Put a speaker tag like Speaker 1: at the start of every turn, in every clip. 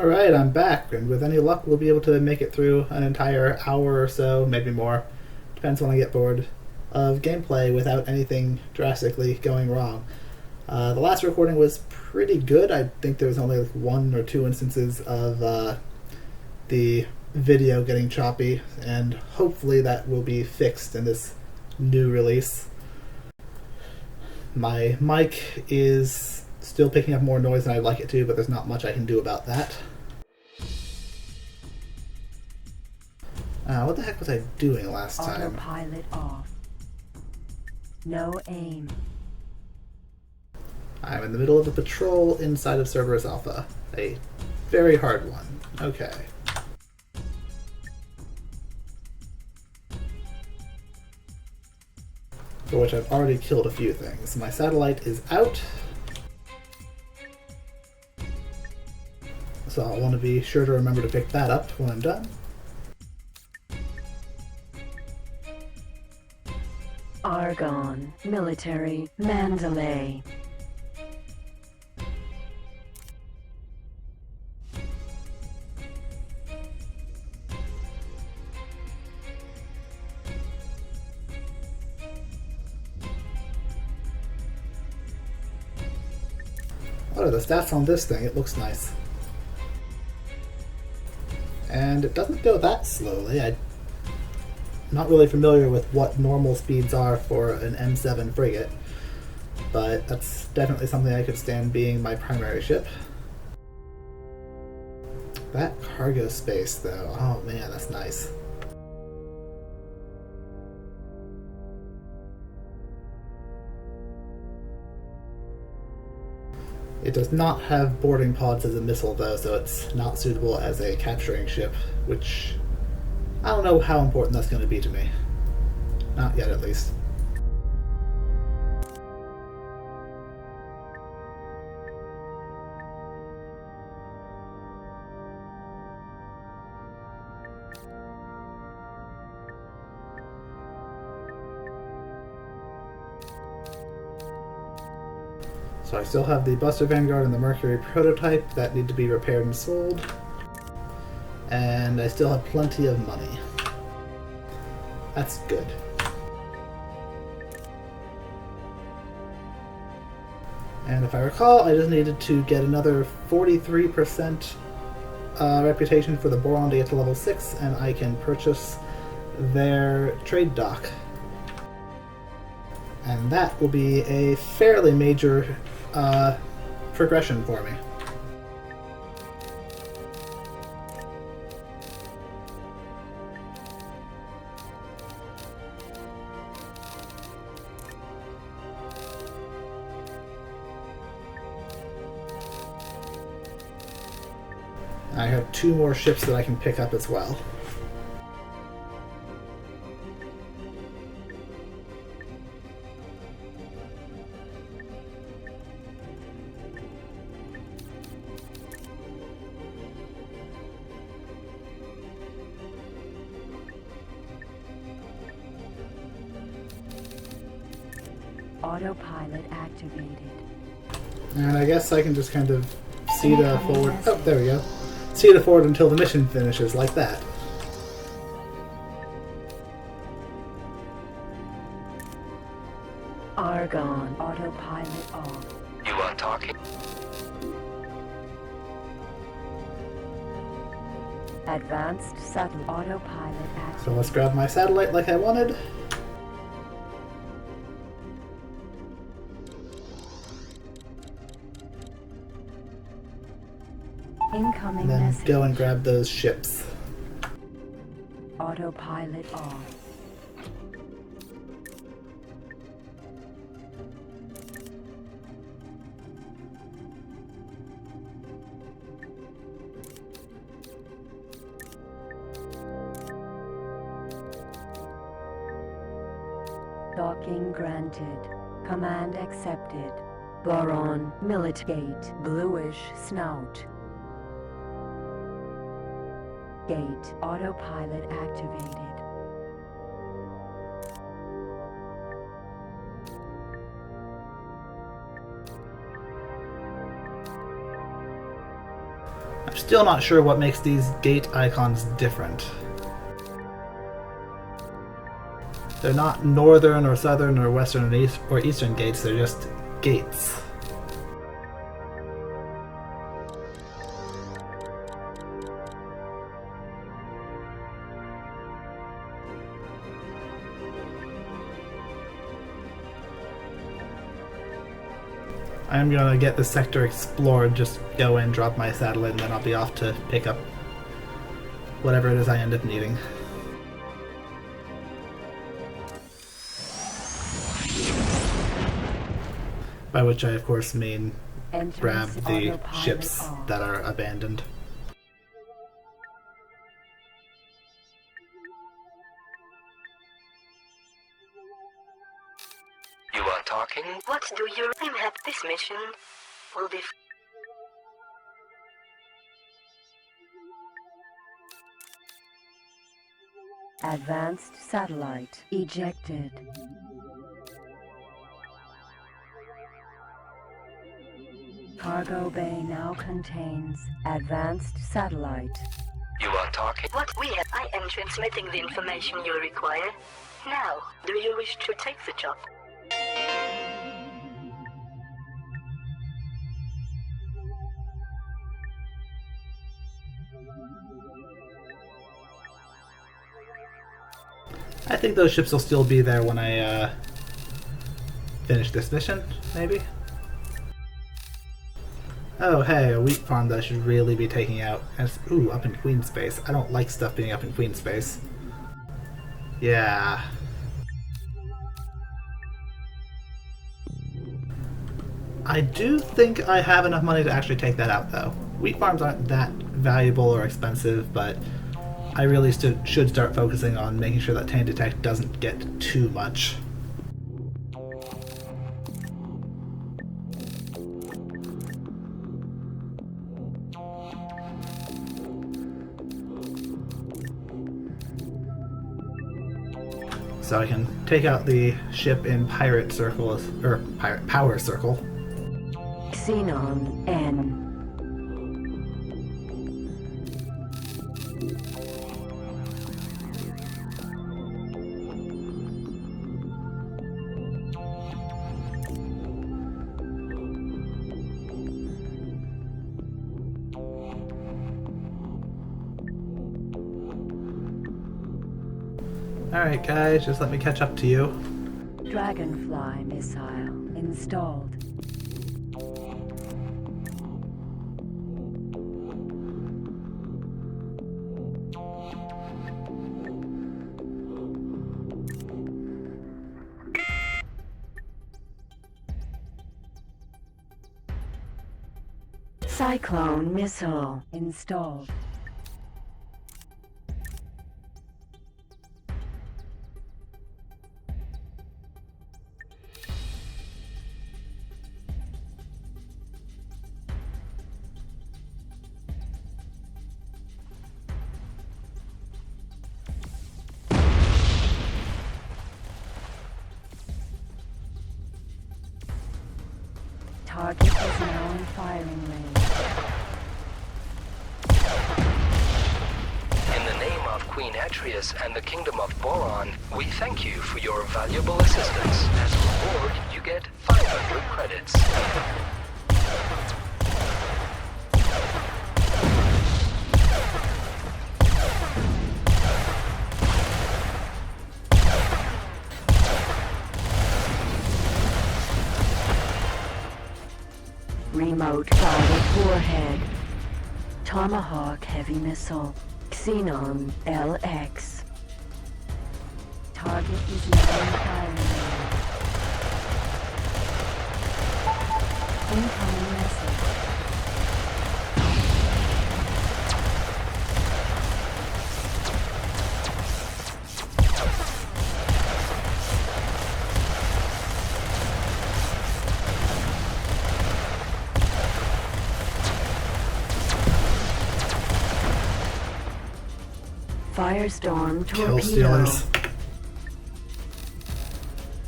Speaker 1: Alright, I'm back, and with any luck we'll be able to make it through an entire hour or so, maybe more, depends when I get bored, of gameplay without anything drastically going wrong. The last recording was pretty good. I think there was only like 1 or 2 instances of the video getting choppy, and hopefully that will be fixed in this new release. My mic is still picking up more noise than I'd like it to, but there's not much I can do about that. What the heck was I doing last time?
Speaker 2: Autopilot off. No aim.
Speaker 1: I'm in the middle of a patrol inside of Cerberus Alpha. A very hard one. Okay. For which I've already killed a few things. My satellite is out. So I'll want to be sure to remember to pick that up when I'm done.
Speaker 2: Argon. Military. Mandalay.
Speaker 1: What are the stats on this thing? It looks nice. And it doesn't go that slowly. I'm not really familiar with what normal speeds are for an M7 frigate, but that's definitely something I could stand being my primary ship. That cargo space, though, oh man, that's nice. It does not have boarding pods as a missile, though, so it's not suitable as a capturing ship, which I don't know how important that's going to be to me. Not yet, at least. So I still have the Buster Vanguard and the Mercury prototype that need to be repaired and sold. And I still have plenty of money. That's good. And if I recall, I just needed to get another 43% reputation for the Boron to get to level 6, and I can purchase their trade dock. And that will be a fairly major progression for me. I have 2 more ships that I can pick up as well.
Speaker 2: Autopilot activated.
Speaker 1: And I guess I can just kind of see the forward. Oh, there we go. See the forward until the mission finishes, like that.
Speaker 2: Argon. Autopilot off.
Speaker 3: You are talking?
Speaker 2: Advanced satellite. Autopilot activated.
Speaker 1: So let's grab my satellite like I wanted.
Speaker 2: Incoming
Speaker 1: And then
Speaker 2: message.
Speaker 1: go and grab those ships.
Speaker 2: Autopilot off. Docking granted. Command accepted. Boron. Militgate. Bluish snout. Gate. Autopilot activated.
Speaker 1: I'm still not sure what makes these gate icons different. They're not northern or southern or western or eastern gates, they're just gates. I'm gonna get the sector explored, just go in, drop my satellite, and then I'll be off to pick up whatever it is I end up needing. By which I, of course, mean grab the ships that are abandoned.
Speaker 3: You are talking?
Speaker 4: What do you aim at? This mission will be...
Speaker 2: Advanced satellite ejected. Cargo bay now contains advanced satellite.
Speaker 3: You are talking?
Speaker 4: What we have... I am transmitting the information you require. Now, do you wish to take the job?
Speaker 1: I think those ships will still be there when I finish this mission, maybe? Oh hey, a wheat farm that I should really be taking out. And it's, ooh, up in queen space. I don't like stuff being up in queen space. Yeah. I do think I have enough money to actually take that out, though. Wheat farms aren't that valuable or expensive, but I really should start focusing on making sure that Tan Detect doesn't get too much. So I can take out the ship in Pirate Circle, or Pirate Power Circle.
Speaker 2: Xenon N.
Speaker 1: Alright guys, just let me catch up to you.
Speaker 2: Dragonfly missile installed. Cyclone missile installed. Target is now in firing range.
Speaker 3: In the name of Queen Atreus and the Kingdom of Boron, we thank you for your valuable assistance. As a reward, you get 500 credits.
Speaker 2: Remote guided warhead. Tomahawk heavy missile. Xenon LX. Target is now in firing range. Incoming message. Firestorm
Speaker 1: Kill
Speaker 2: torpedo.
Speaker 1: stealers.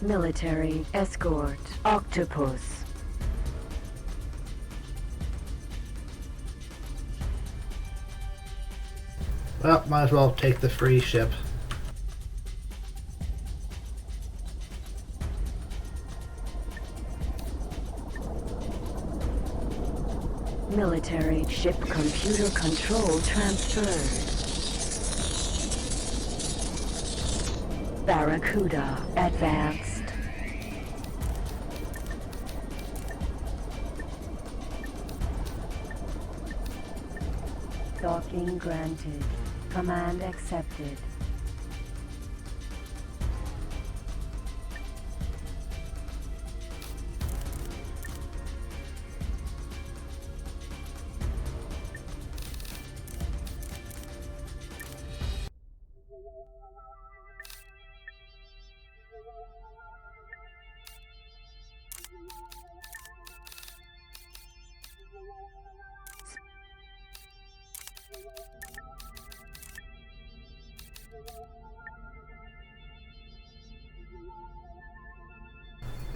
Speaker 2: Military escort. Octopus.
Speaker 1: Well, might as well take the free ship.
Speaker 2: Military ship computer control transferred. Barracuda advanced. Docking granted. Command accepted.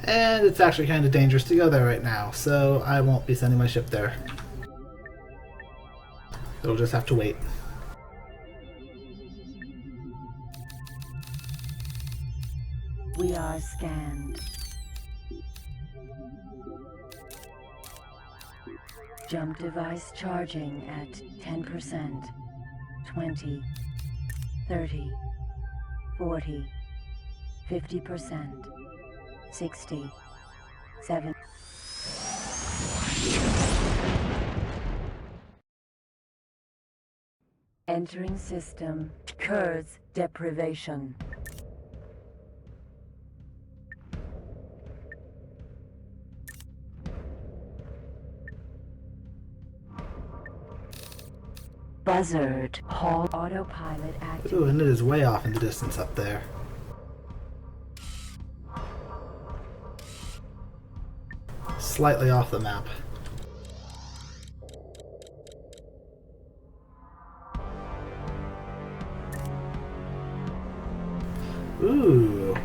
Speaker 1: And it's actually kind of dangerous to go there right now, so I won't be sending my ship there. It'll just have to wait.
Speaker 2: We are scanned. Jump device charging at 10%, 20, 30, 40, 50%, 60, 7. Entering system. Kurz deprivation. Buzzard. Hall autopilot active.
Speaker 1: Ooh, and it is way off in the distance up there. Slightly off the map. Ooh.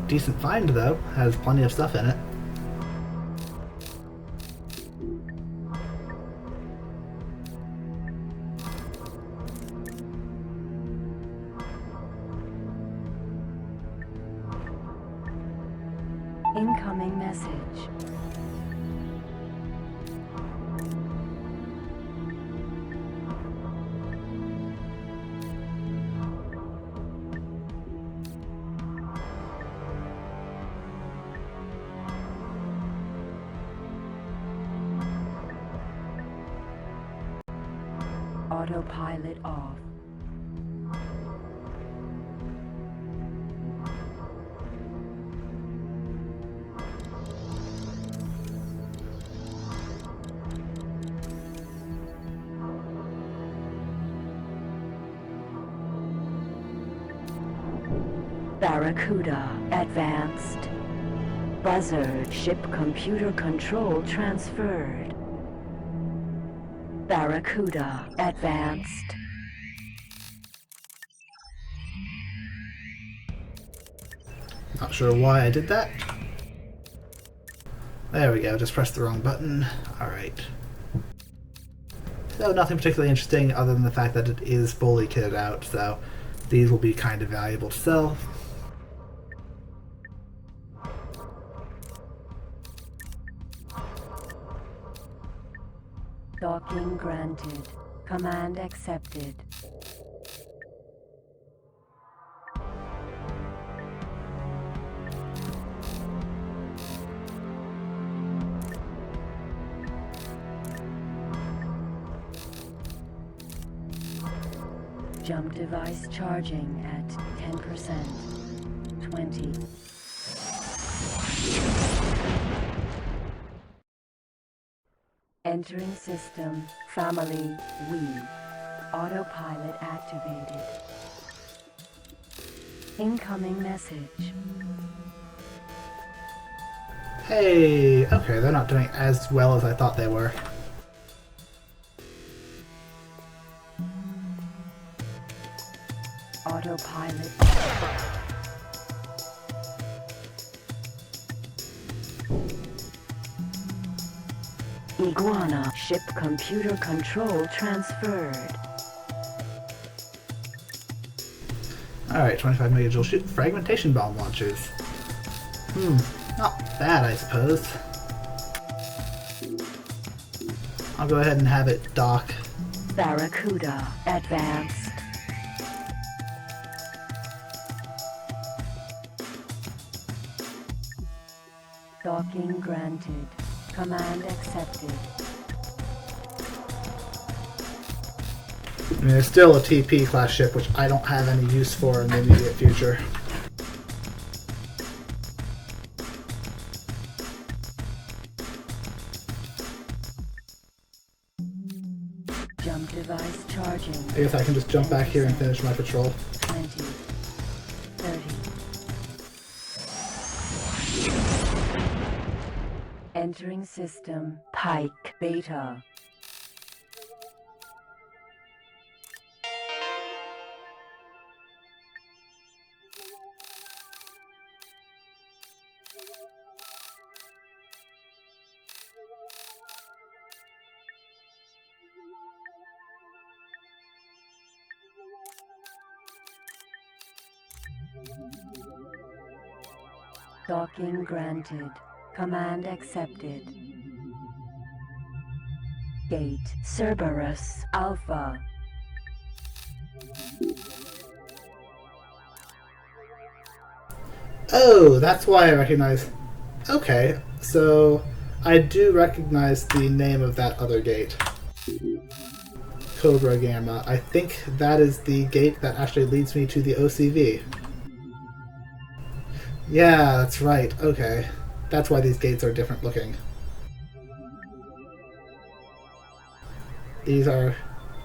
Speaker 1: Decent find though. Has plenty of stuff in it.
Speaker 2: Incoming message. Autopilot off. Barracuda advanced. Buzzard ship computer control transferred. Barracuda advanced.
Speaker 1: Not sure why I did that. There we go, just pressed the wrong button. Alright. So nothing particularly interesting other than the fact that it is fully kitted out, so these will be kind of valuable to sell.
Speaker 2: Docking granted. Command accepted. Jump device charging at 10%, 20. Entering system. Family. We. Autopilot activated. Incoming message.
Speaker 1: Hey, okay, they're not doing as well as I thought they were.
Speaker 2: Autopilot. Iguana ship computer control transferred.
Speaker 1: Alright, 25 megajoule shoot fragmentation bomb launchers. Not bad, I suppose. I'll go ahead and have it dock.
Speaker 2: Barracuda advanced. Docking granted. Command accepted.
Speaker 1: I mean, it's still a TP class ship, which I don't have any use for in the immediate future.
Speaker 2: Jump device charging.
Speaker 1: I guess I can just jump back here and finish my patrol.
Speaker 2: 20. 30. Entering system. Pike Beta. Docking granted. Command accepted. Gate Cerberus Alpha.
Speaker 1: Oh, that's why I recognize... Okay, so I do recognize the name of that other gate. Cobra Gamma. I think that is the gate that actually leads me to the OCV. Yeah, that's right. Okay. That's why these gates are different looking. These are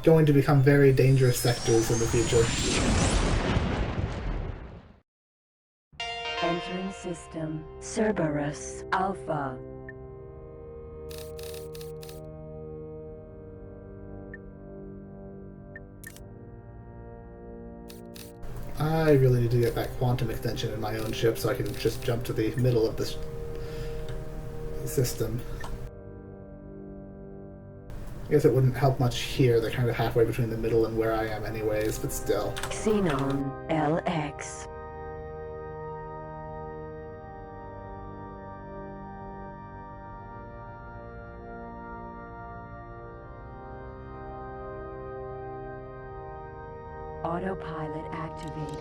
Speaker 1: going to become very dangerous sectors in the future.
Speaker 2: Entering system. Cerberus Alpha.
Speaker 1: I really need to get that quantum extension in my own ship so I can just jump to the middle of this system. I guess it wouldn't help much here. They're kind of halfway between the middle and where I am anyways, but still.
Speaker 2: Xenon LX. Autopilot activated.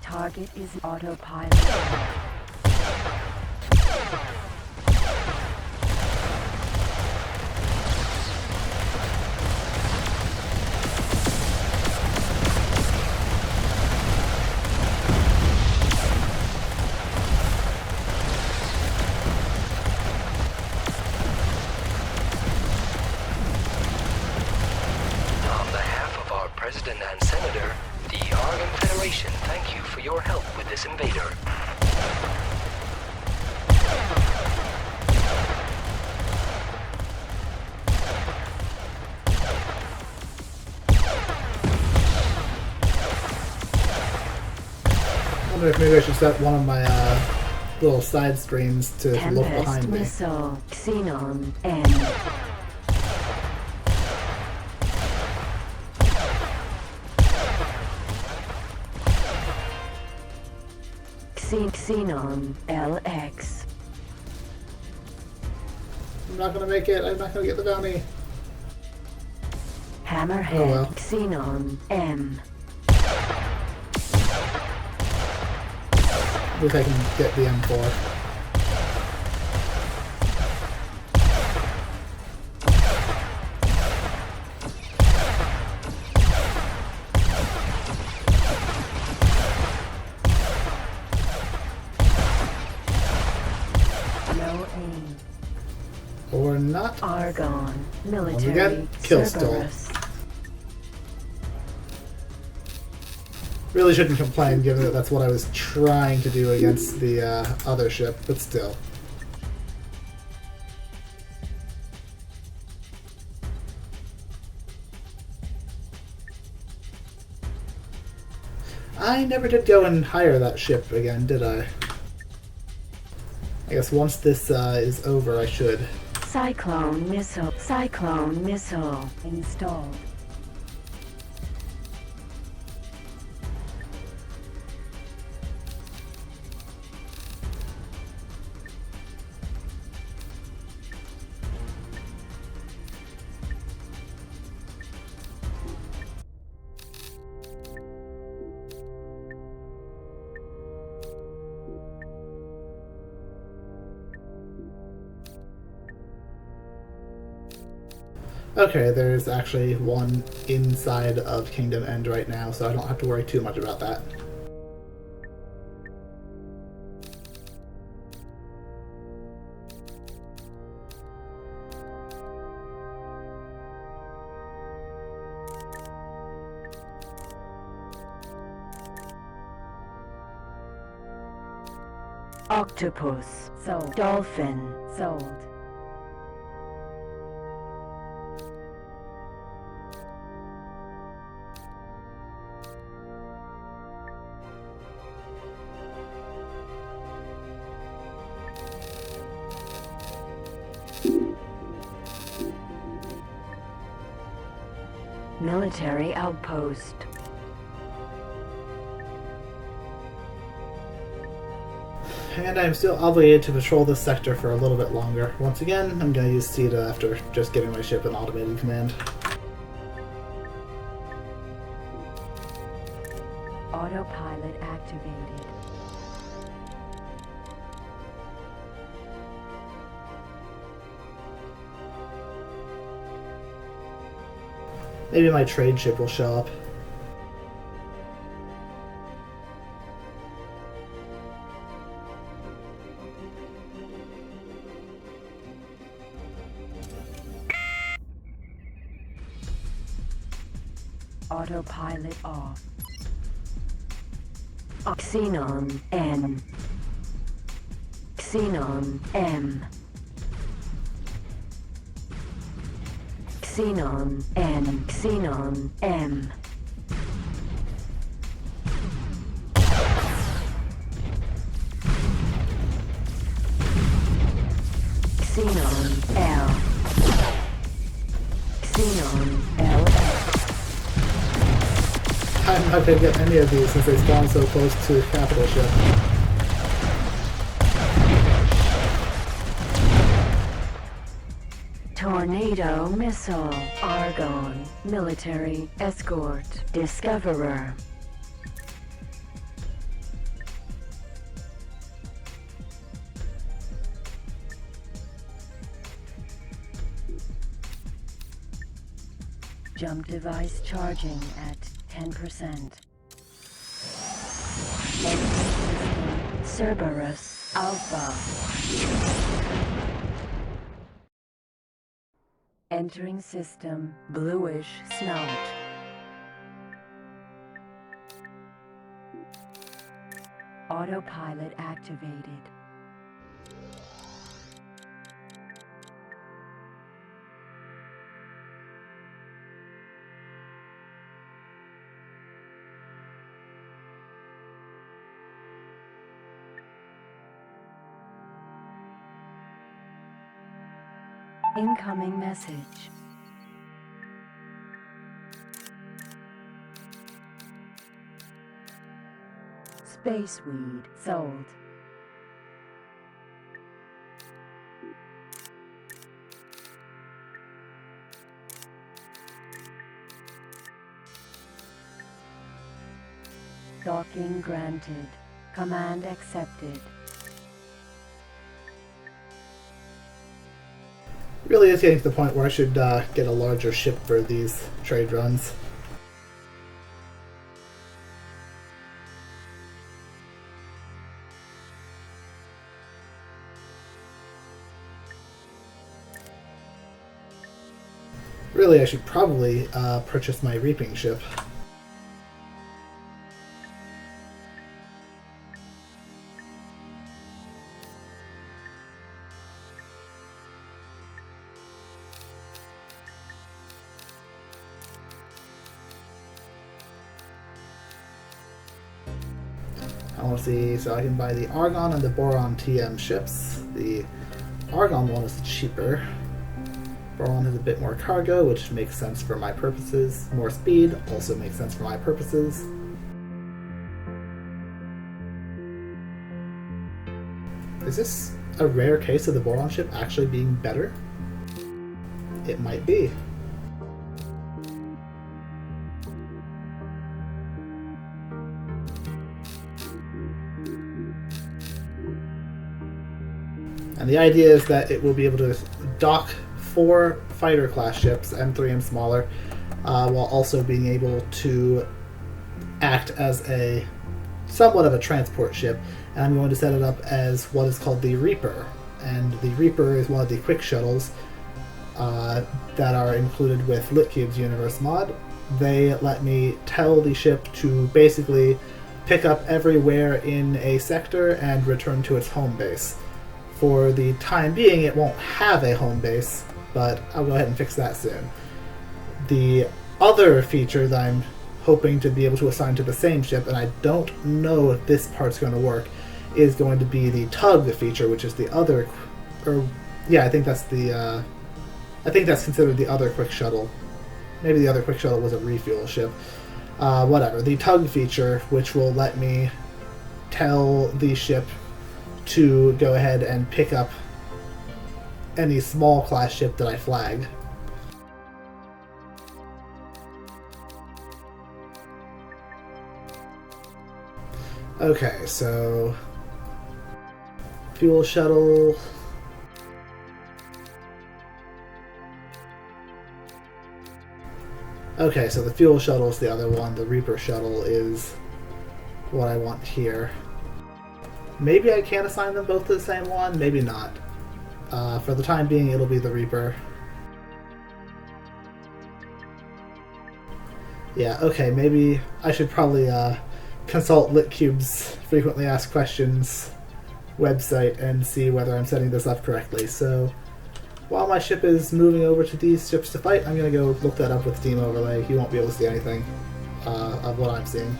Speaker 2: Target is autopilot.
Speaker 3: On behalf of our President and Senator, the Argon Federation thank you for your help with this invader.
Speaker 1: I wonder if maybe I should set one of my little side screens to look
Speaker 2: Tempest
Speaker 1: behind me.
Speaker 2: missile. Xenon M. Xenon LX.
Speaker 1: I'm not gonna make it. I'm not gonna get the bounty.
Speaker 2: Hammerhead.
Speaker 1: Oh well.
Speaker 2: Xenon M.
Speaker 1: At least I can get the M4.
Speaker 2: No aim.
Speaker 1: Or not.
Speaker 2: Argon. Military.
Speaker 1: again, kill stall.
Speaker 2: Cerberus.
Speaker 1: Really shouldn't complain, given that that's what I was trying to do against the other ship, but still. I never did go and hire that ship again, did I? I guess once this is over, I should.
Speaker 2: Cyclone missile. Cyclone missile installed.
Speaker 1: Okay, there's actually one inside of Kingdom End right now, so I don't have to worry too much about that.
Speaker 2: Octopus sold. Dolphin sold. Military outpost.
Speaker 1: And I'm still obligated to patrol this sector for a little bit longer. Once again, I'm going to use CETA after just giving my ship an automated command.
Speaker 2: Autopilot activated.
Speaker 1: Maybe my trade ship will show up.
Speaker 2: Autopilot off. Xenon N. Xenon M. Xenon N. Xenon M. Xenon L. Xenon LX.
Speaker 1: I'm not going to get any of these since they spawn so close to the capital ship.
Speaker 2: Tornado missile. Argon. Military escort. Discoverer. Jump device charging at 10%. Cerberus Alpha. Entering system, bluish snout. Autopilot activated. Incoming message. Space weed sold. Docking granted. Command accepted.
Speaker 1: Really is getting to the point where I should get a larger ship for these trade runs. Really, I should probably purchase my reaping ship. I want to see, so I can buy the Argon and the Boron TM ships. The Argon one is cheaper. Boron has a bit more cargo, which makes sense for my purposes. More speed also makes sense for my purposes. Is this a rare case of the Boron ship actually being better? It might be. And the idea is that it will be able to dock 4 fighter class ships, M3 and smaller, while also being able to act as a somewhat of a transport ship. And I'm going to set it up as what is called the Reaper. And the Reaper is one of the quick shuttles that are included with Litcube's universe mod. They let me tell the ship to basically pick up everywhere in a sector and return to its home base. For the time being, it won't have a home base, but I'll go ahead and fix that soon. The other feature that I'm hoping to be able to assign to the same ship, and I don't know if this part's going to work, is going to be the tug feature, which is the other, I think that's considered the other quick shuttle. Maybe the other quick shuttle was a refuel ship. Whatever. The tug feature, which will let me tell the ship to go ahead and pick up any small class ship that I flag. Okay, so fuel shuttle. Okay, so the fuel shuttle is the other one. The Reaper shuttle is what I want here. Maybe I can assign them both to the same one, maybe not. For the time being, it'll be the Reaper. Yeah, okay, maybe I should probably consult Litcube's frequently asked questions website and see whether I'm setting this up correctly. So while my ship is moving over to these ships to fight, I'm going to go look that up with Steam Overlay. You won't be able to see anything of what I'm seeing.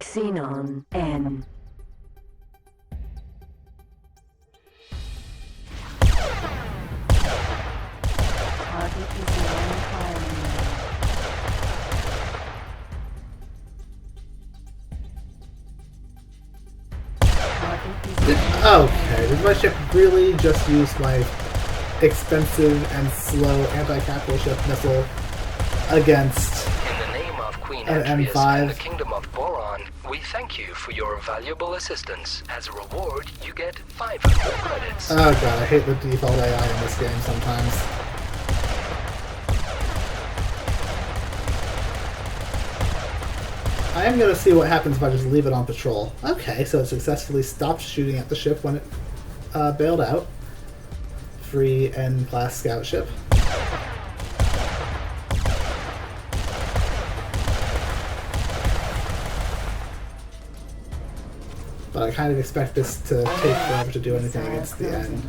Speaker 2: Xenon N. Target is now firing.
Speaker 1: Okay, did my ship really just use my expensive and slow anti-capital ship missile against
Speaker 3: In the name of Queen
Speaker 1: an
Speaker 3: Atreus
Speaker 1: M5?
Speaker 3: and the Kingdom of Boron, we thank you for your valuable assistance. As a reward, you get 500 credits.
Speaker 1: Oh god, I hate the default AI in this game sometimes. I am going to see what happens if I just leave it on patrol. Okay, so it successfully stopped shooting at the ship when it bailed out. Free N-class scout ship. But I kind of expect this to take forever to do anything against the end.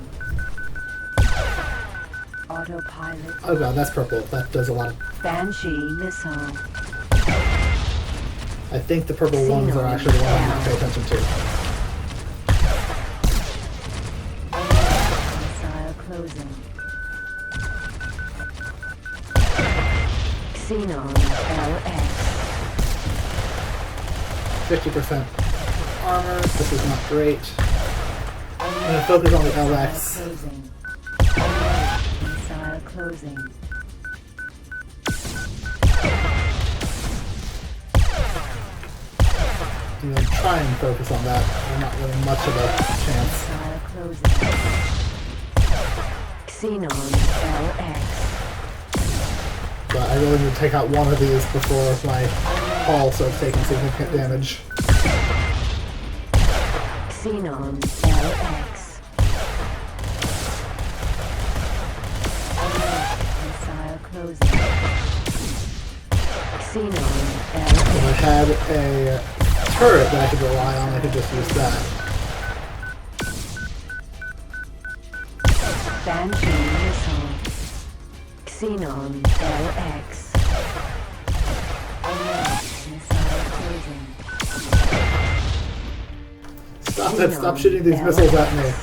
Speaker 2: Autopilot.
Speaker 1: Oh god, that's purple. That does a lot of...
Speaker 2: Banshee missile.
Speaker 1: I think the purple ones are actually the ones I need to pay attention to.
Speaker 2: Missile closing. Xenon LX.
Speaker 1: 50% armor. This is not great. I'm going to focus on the LX.
Speaker 2: Closing. Missile closing.
Speaker 1: I'm going to try and focus on that. There's not really much of a chance.
Speaker 2: Missile closing. Xenon LX.
Speaker 1: But I really need to take out one of these before my hull starts taking significant damage.
Speaker 2: Xenon LX. Missile closing. Xenon
Speaker 1: So I
Speaker 2: LX.
Speaker 1: had a turret that I could rely on, I could just use that.
Speaker 2: Banshee missile. Xenon LX. Alert missile closing.
Speaker 1: Stop it! Stop shooting these missiles at me.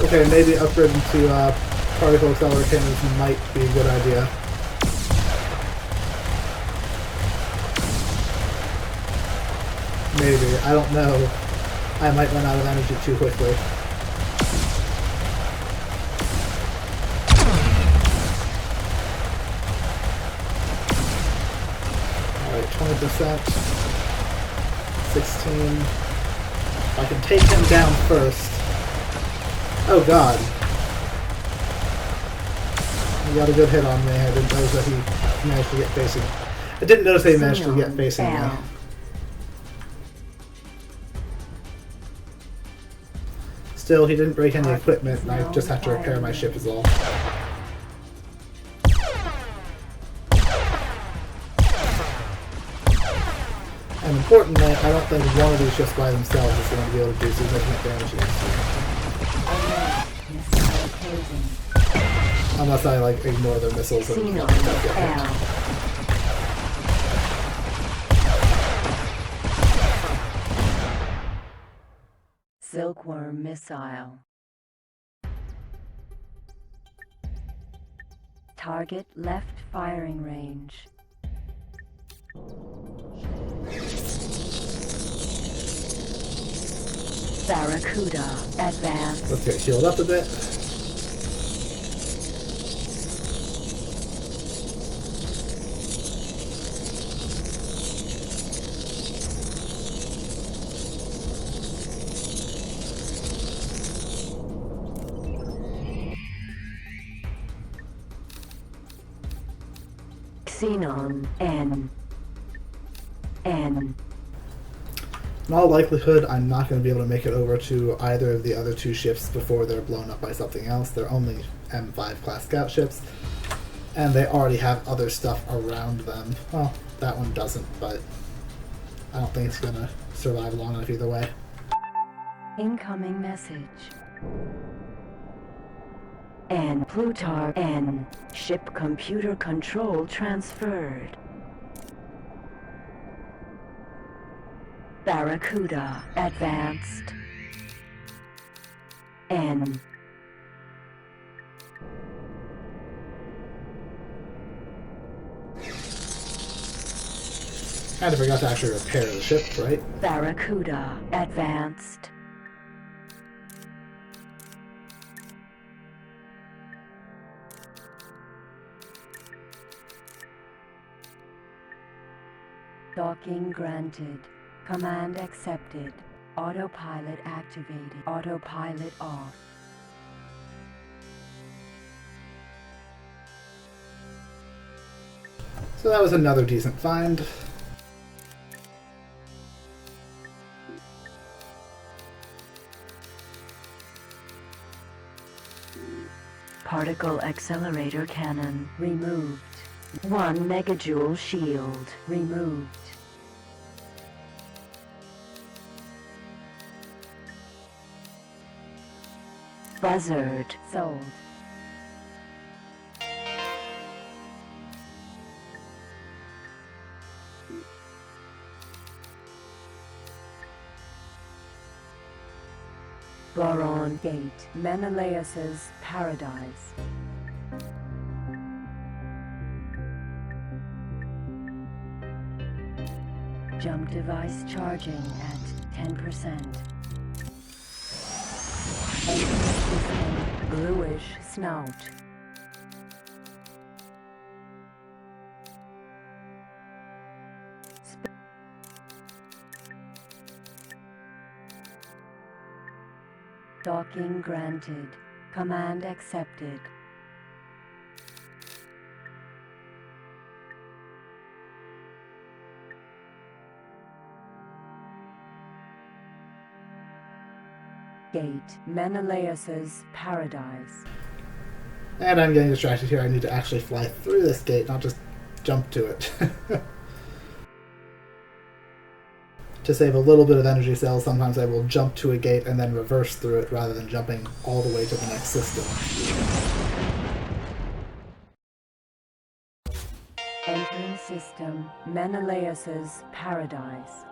Speaker 1: Okay, maybe upgrading to particle accelerator cannons might be a good idea. Maybe. I don't know. I might run out of energy too quickly. Alright, 20%. 16. If I can take him down first. Oh god. He got a good hit on me. I didn't notice that he managed to get facing. I didn't notice that he managed to get facing me. Still, he didn't break any equipment, and I just have to repair my ship is all. And importantly, I don't think one of these ships by themselves is going to be able to do significant damage against me. Unless I, like, ignore their missiles and don't get hit.
Speaker 2: Silkworm missile. Target left firing range. Barracuda advance.
Speaker 1: Let's get healed up a bit.
Speaker 2: Xenon N.
Speaker 1: In all likelihood, I'm not going to be able to make it over to either of the other two ships before they're blown up by something else. They're only M5 class scout ships, and they already have other stuff around them. Well, that one doesn't, but I don't think it's going to survive long enough either way.
Speaker 2: Incoming message. N. Plutarch N. Ship computer control transferred. Barracuda advanced. N.
Speaker 1: And I forgot to actually repair the ship, right?
Speaker 2: Barracuda advanced. Docking granted. Command accepted. Autopilot activated. Autopilot off.
Speaker 1: So that was another decent find.
Speaker 2: Particle accelerator cannon removed. 1 megajoule shield removed. Buzzard sold. Boron Gate, Menelaus's paradise. Jump device charging at 10%. Bluish snout. Docking granted. Command accepted. Gate, Menelaus's paradise.
Speaker 1: And I'm getting distracted here. I need to actually fly through this gate, not just jump to it. To save a little bit of energy cells, sometimes I will jump to a gate and then reverse through it rather than jumping all the way to the next system.
Speaker 2: Entering system Menelaus's Paradise.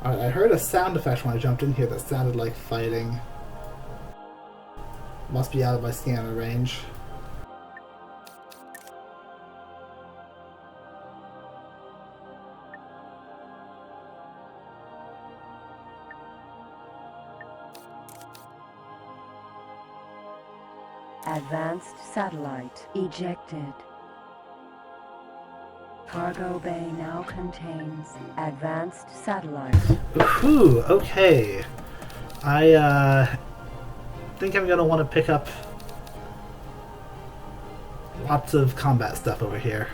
Speaker 1: Alright, I heard a sound effect when I jumped in here that sounded like fighting. Must be out of my scanner range.
Speaker 2: Advanced satellite ejected. Cargo bay now contains advanced satellite.
Speaker 1: Ooh, okay. I think I'm gonna want to pick up lots of combat stuff over here.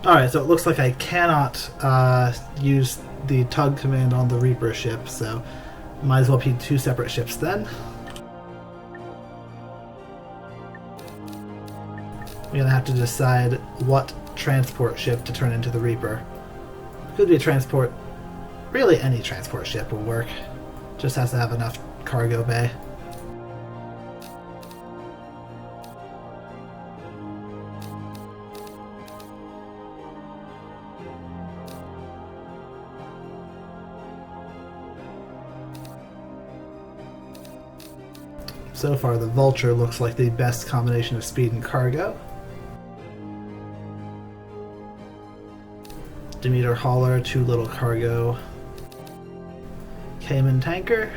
Speaker 1: Alright, so it looks like I cannot use the tug command on the Reaper ship, so might as well be two separate ships then. We're gonna have to decide what transport ship to turn into the Reaper. Could be a transport, really any transport ship will work, just has to have enough cargo bay. So far, the Vulture looks like the best combination of speed and cargo. Demeter Hauler, too little cargo. Cayman Tanker.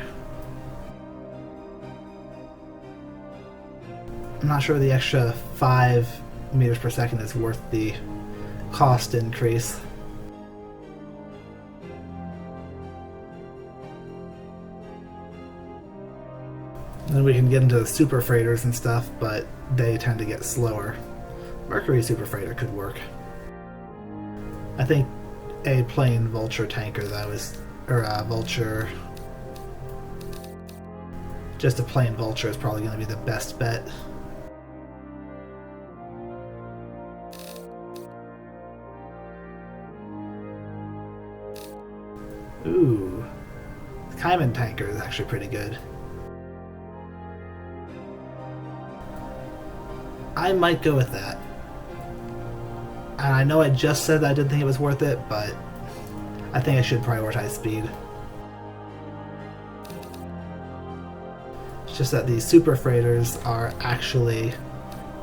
Speaker 1: I'm not sure the extra 5 meters per second is worth the cost increase. Then we can get into the super freighters and stuff, but they tend to get slower. Mercury super freighter could work. I think a plain Vulture tanker though is, or a Vulture, just a plain Vulture is probably going to be the best bet. Ooh, the Cayman tanker is actually pretty good. I might go with that. And I know I just said that I didn't think it was worth it, but I think I should prioritize speed. It's just that these super freighters are actually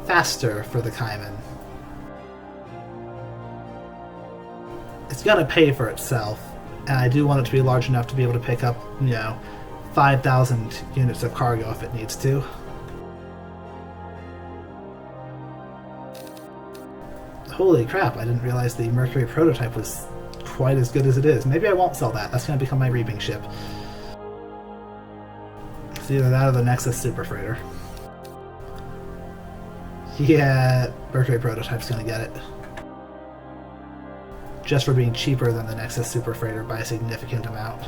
Speaker 1: faster for the Cayman. It's gonna pay for itself, And I do want it to be large enough to be able to pick up, 5,000 units of cargo if it needs to. Holy crap, I didn't realize the Mercury prototype was quite as good as it is. Maybe I won't sell that. That's going to become my reaping ship. It's either that or the Nexus Super Freighter. Yeah, Mercury prototype's going to get it. Just for being cheaper than the Nexus Super Freighter by a significant amount.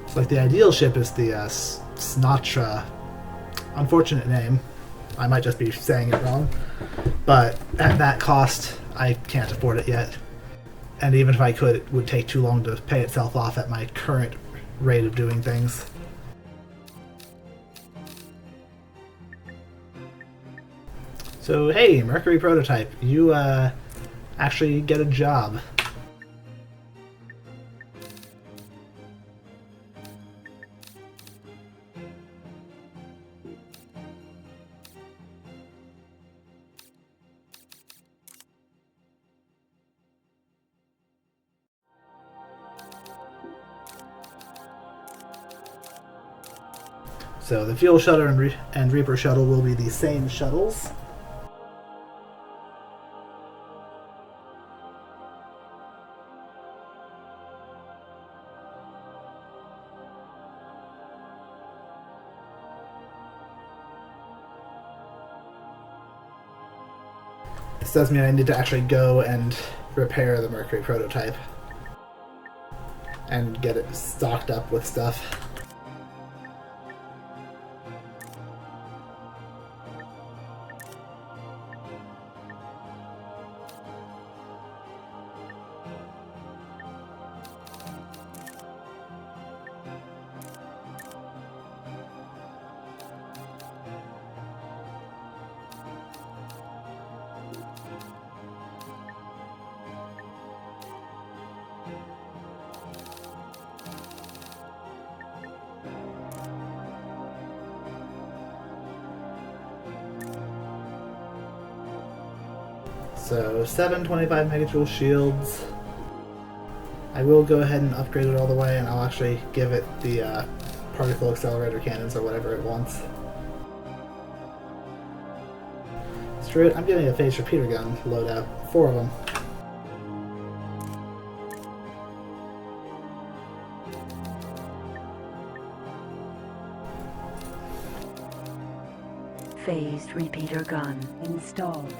Speaker 1: It's like the ideal ship is the Snatra. Unfortunate name. I might just be saying it wrong. But at that cost, I can't afford it yet. And even if I could, it would take too long to pay itself off at my current rate of doing things. So hey, Mercury prototype, you actually get a job. So the Fuel Shuttle and Reaper Shuttle will be the same shuttles. This does mean I need to actually go and repair the Mercury prototype and get it stocked up with stuff. So 7 25 megajoule shields. I will go ahead and upgrade it all the way, and I'll actually give it the particle accelerator cannons or whatever it wants. Screw it, I'm getting a phased repeater gun loadout. 4 of them.
Speaker 2: Phased repeater gun installed.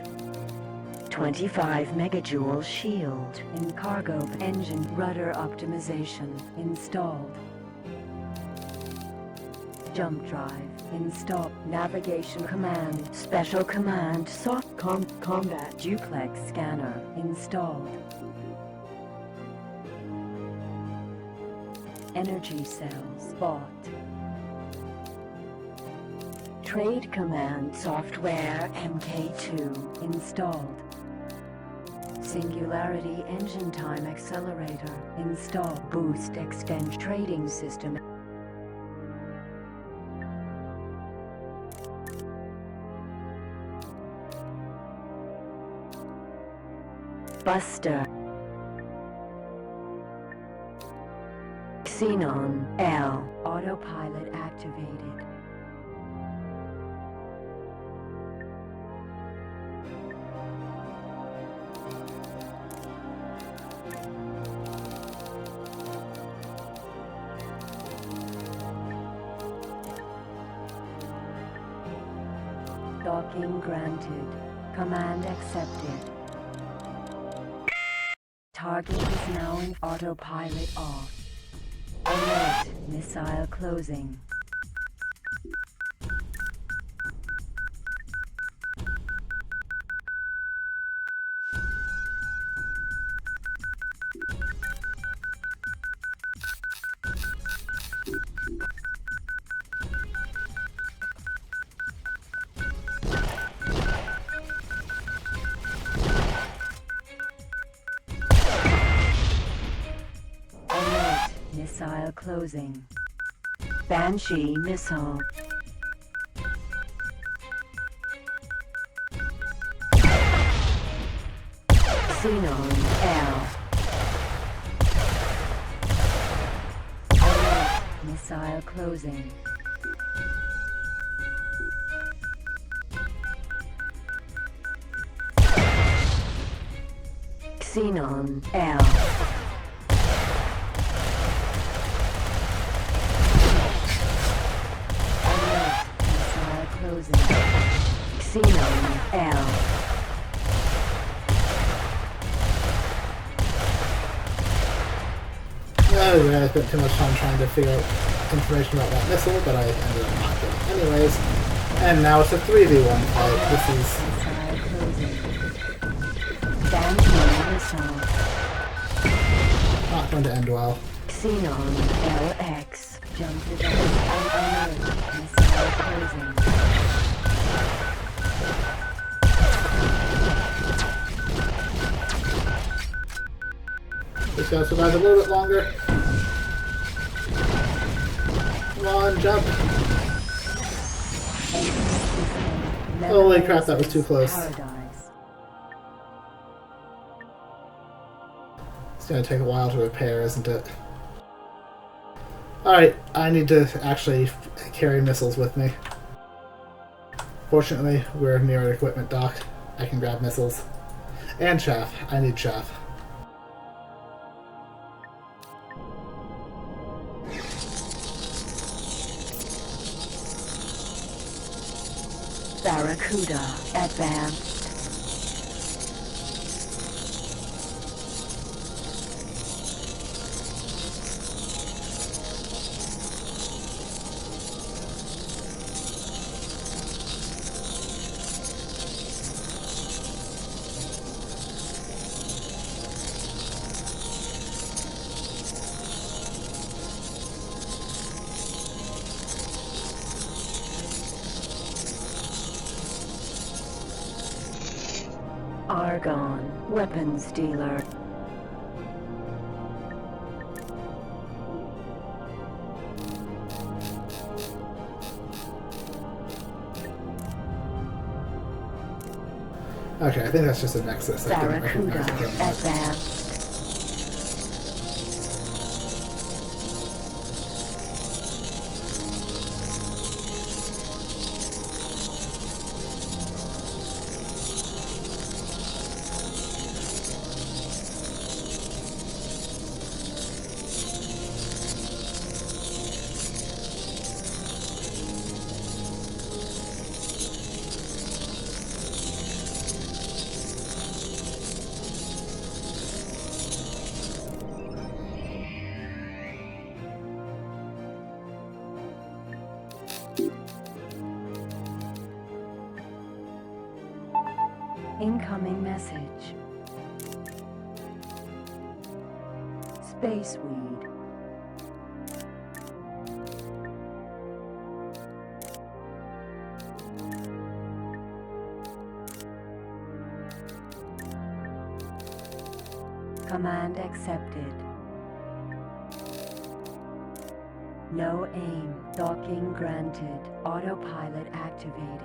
Speaker 2: 25 megajoule shield in cargo engine rudder optimization installed. Jump drive installed. Navigation command special command soft combat duplex scanner installed. Energy cells bought. Trade command software MK2 installed. Singularity engine time accelerator installed. Boost extend trading system. Buster. Xenon L. Autopilot activated. Docking granted. Command accepted. Target is now in autopilot off. Alert. Missile closing. Missile closing. Banshee missile. Xenon L. Alert. Missile closing. Xenon L. Alert. Missile closing. Xenon L.
Speaker 1: Oh yeah, I spent too much time trying to figure out information about that missile, but I ended up not doing it anyways. And now it's a 3v1 fight. This is...
Speaker 2: Missile closing. Banshee missile.
Speaker 1: not going to end well.
Speaker 2: Xenon LX. Jump to the alert. Missile closing.
Speaker 1: Just gotta survive a little bit longer. Come on, jump. Holy crap, that was too close.
Speaker 2: Paradise.
Speaker 1: It's gonna take a while to repair, isn't it? Alright, I need to actually carry missiles with me. Fortunately, we're near an equipment dock. I can grab missiles. And chaff. I need chaff.
Speaker 2: Barracuda advanced. Argon, weapons dealer.
Speaker 1: Okay, I think that's just a nexus. I didn't
Speaker 2: Barracuda
Speaker 1: recognize it.
Speaker 2: advanced. Incoming message. Space weed. Command accepted. No aim. Docking granted. Autopilot activated.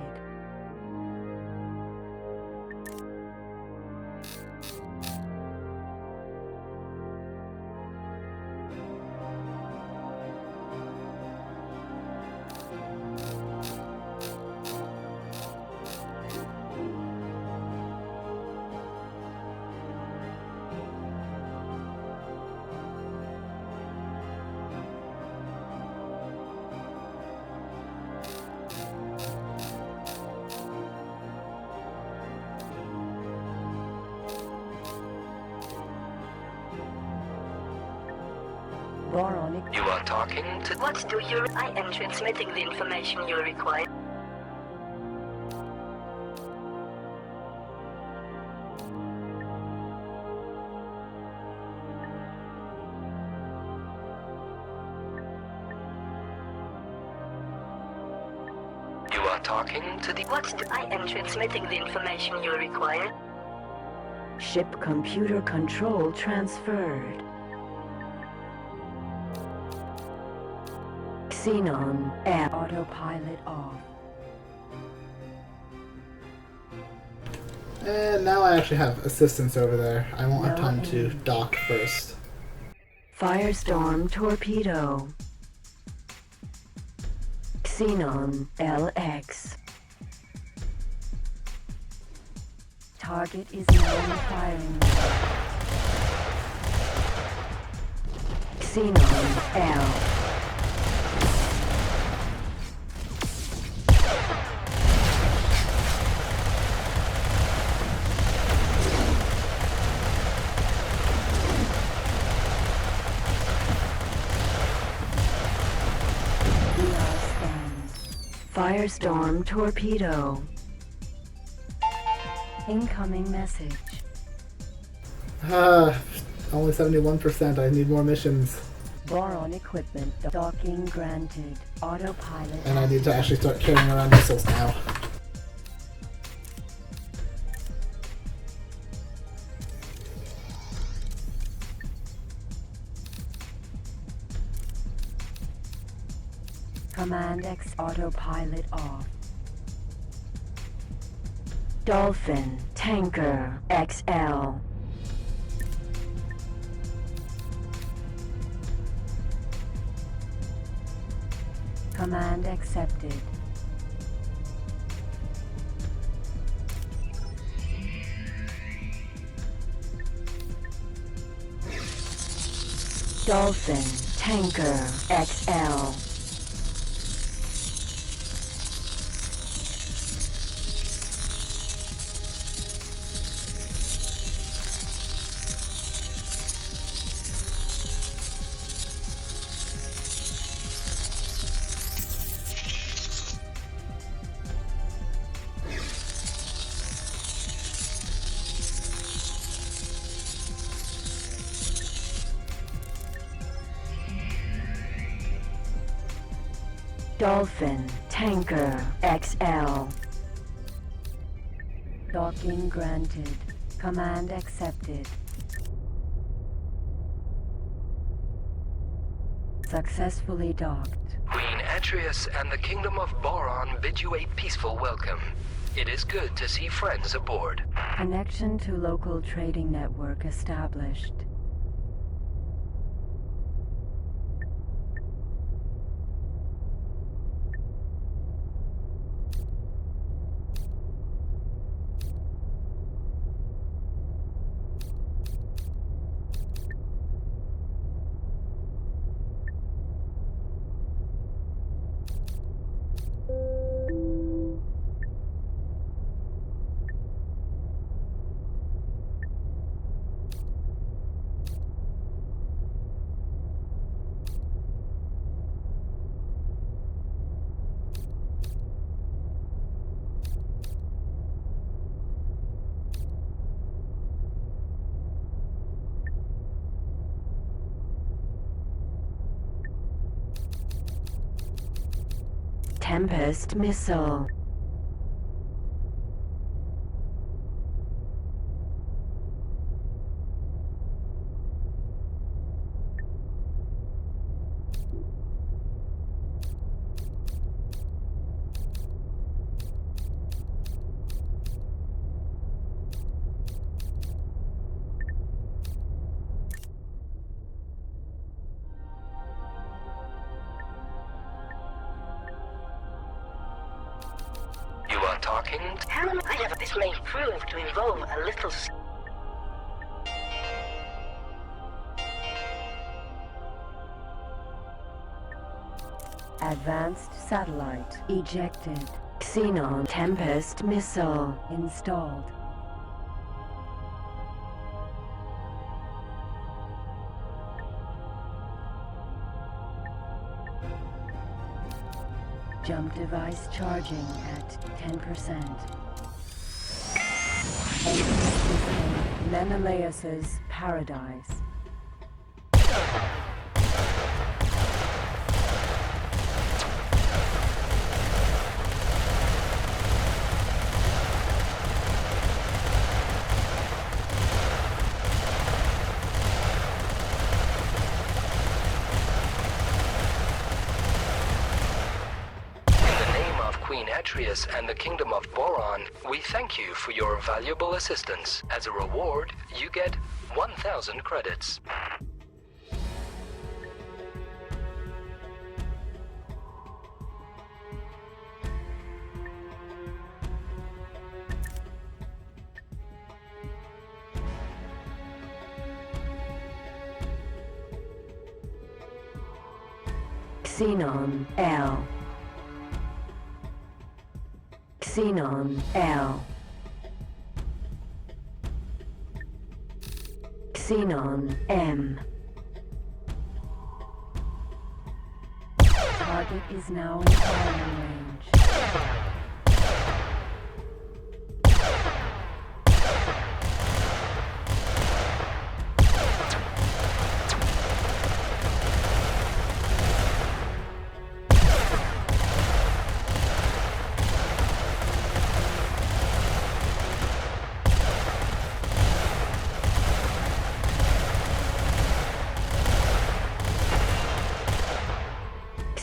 Speaker 2: Boronic.
Speaker 3: You are talking to...
Speaker 4: What do you... I am transmitting the information you require.
Speaker 3: You are talking to the...
Speaker 4: What do... I am transmitting the information you require.
Speaker 2: Ship computer control transferred. Xenon air autopilot off.
Speaker 1: And now I actually have assistance over there. I won't have
Speaker 2: No
Speaker 1: time to
Speaker 2: aim.
Speaker 1: dock first.
Speaker 2: Firestorm torpedo. Xenon LX. Target is now in firing. Xenon L. Firestorm torpedo. Incoming message.
Speaker 1: Only 71%. I need more missions.
Speaker 2: Boron equipment docking granted. Autopilot.
Speaker 1: And I need to actually start carrying around missiles now.
Speaker 2: Command X autopilot off. Dolphin Tanker XL. Command accepted. Dolphin Tanker XL. Dolphin Tanker XL. Docking granted. Command accepted. Successfully docked.
Speaker 3: Queen Atreus and the Kingdom of Boron bid you a peaceful welcome. It is good to see friends aboard.
Speaker 2: Connection to local trading network established. Tempest missile.
Speaker 3: You are talking?
Speaker 4: However, this may prove to involve a little...
Speaker 2: Advanced satellite ejected. Xenon Tempest missile installed. Jump device charging at 10%. Menelaus's paradise.
Speaker 3: Queen Atreus and the Kingdom of Boron, we thank you for your valuable assistance. As a reward, you get 1,000 credits.
Speaker 2: Xenon L. Xenon L. Xenon M. Target is now in firing range.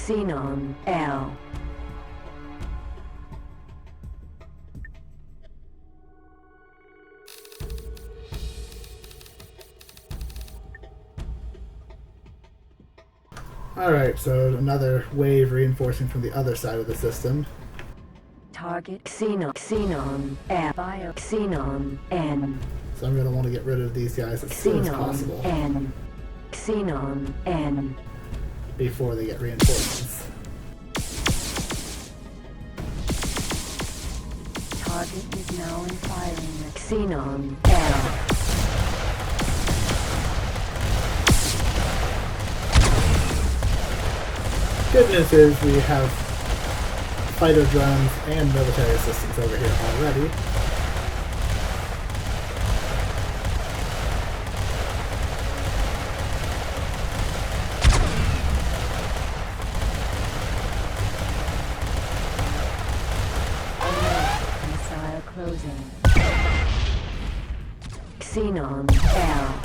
Speaker 2: Xenon L.
Speaker 1: Alright, so another wave reinforcing from the other side of the system.
Speaker 2: Target Xenon F. Bio Xenon N.
Speaker 1: So I'm going to want to get rid of these guys as soon as possible
Speaker 2: Xenon N. Xenon N.
Speaker 1: before they get reinforcements.
Speaker 2: Target is now in firing range. Xenon L.
Speaker 1: Good news is we have fighter drones and military systems over here already.
Speaker 2: Missile closing. Xenon L.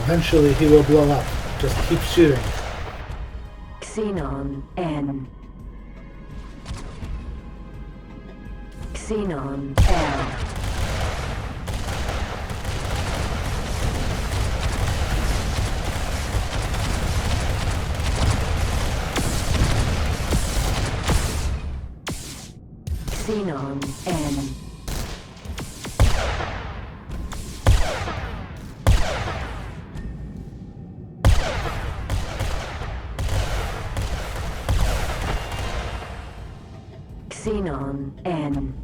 Speaker 1: Eventually he will blow up. Just keep shooting.
Speaker 2: Xenon N. Xenon L. Xenon N. Xenon N.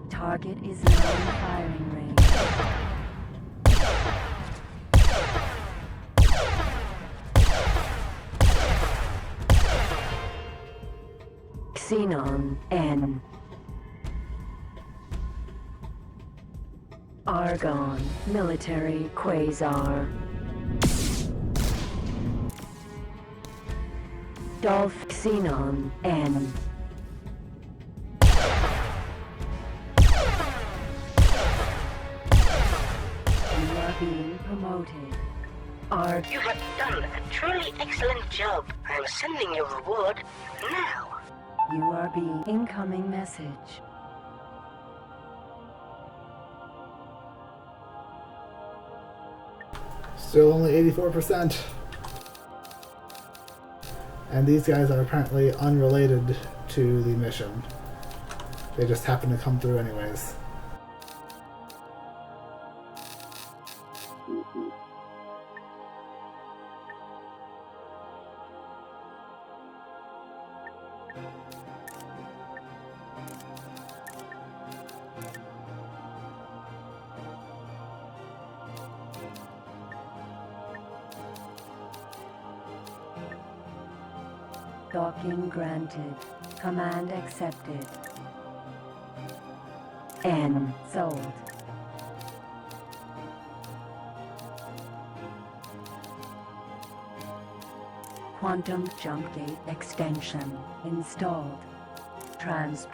Speaker 2: Target is now in firing range. Xenon N. Argon, military quasar. Dolph Xenon N. You are being promoted. Arg.
Speaker 4: You have done a truly excellent job. I'm sending your reward now.
Speaker 2: You are being incoming message.
Speaker 1: Still only 84%. And these guys are apparently unrelated to the mission. They just happen to come through anyways.
Speaker 2: Docking granted. Command accepted. N. Sold. Quantum jump gate extension installed. Trans.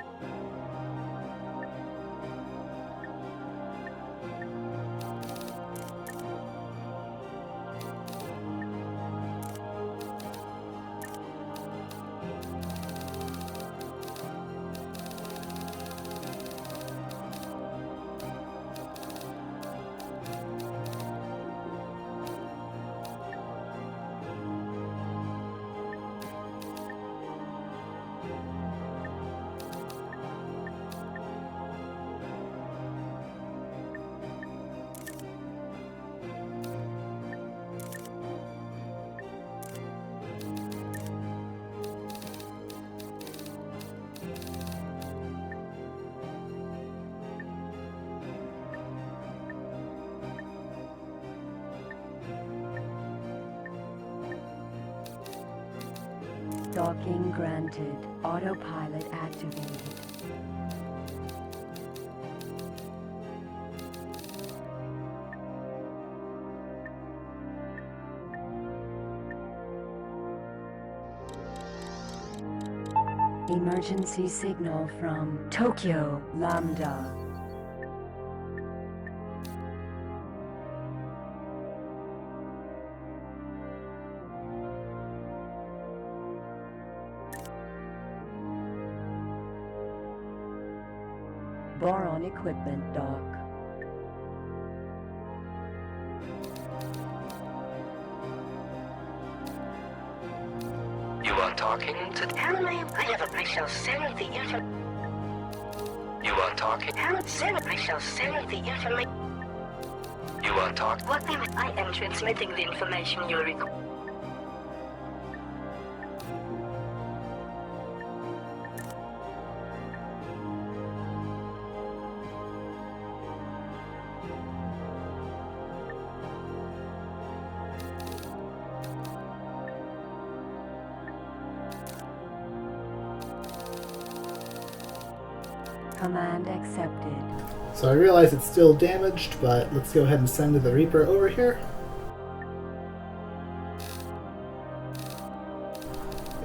Speaker 2: Docking granted. Autopilot activated. Emergency signal from Tokyo Lambda. Boron equipment dock.
Speaker 3: You are talking to...
Speaker 4: Hello, ma'am. I shall send the information.
Speaker 3: You are talking...
Speaker 4: I shall send the information.
Speaker 3: You are talking...
Speaker 4: What, ma'am? I am transmitting the information you require.
Speaker 2: Command accepted.
Speaker 1: So I realize it's still damaged, but let's go ahead and send the Reaper over here.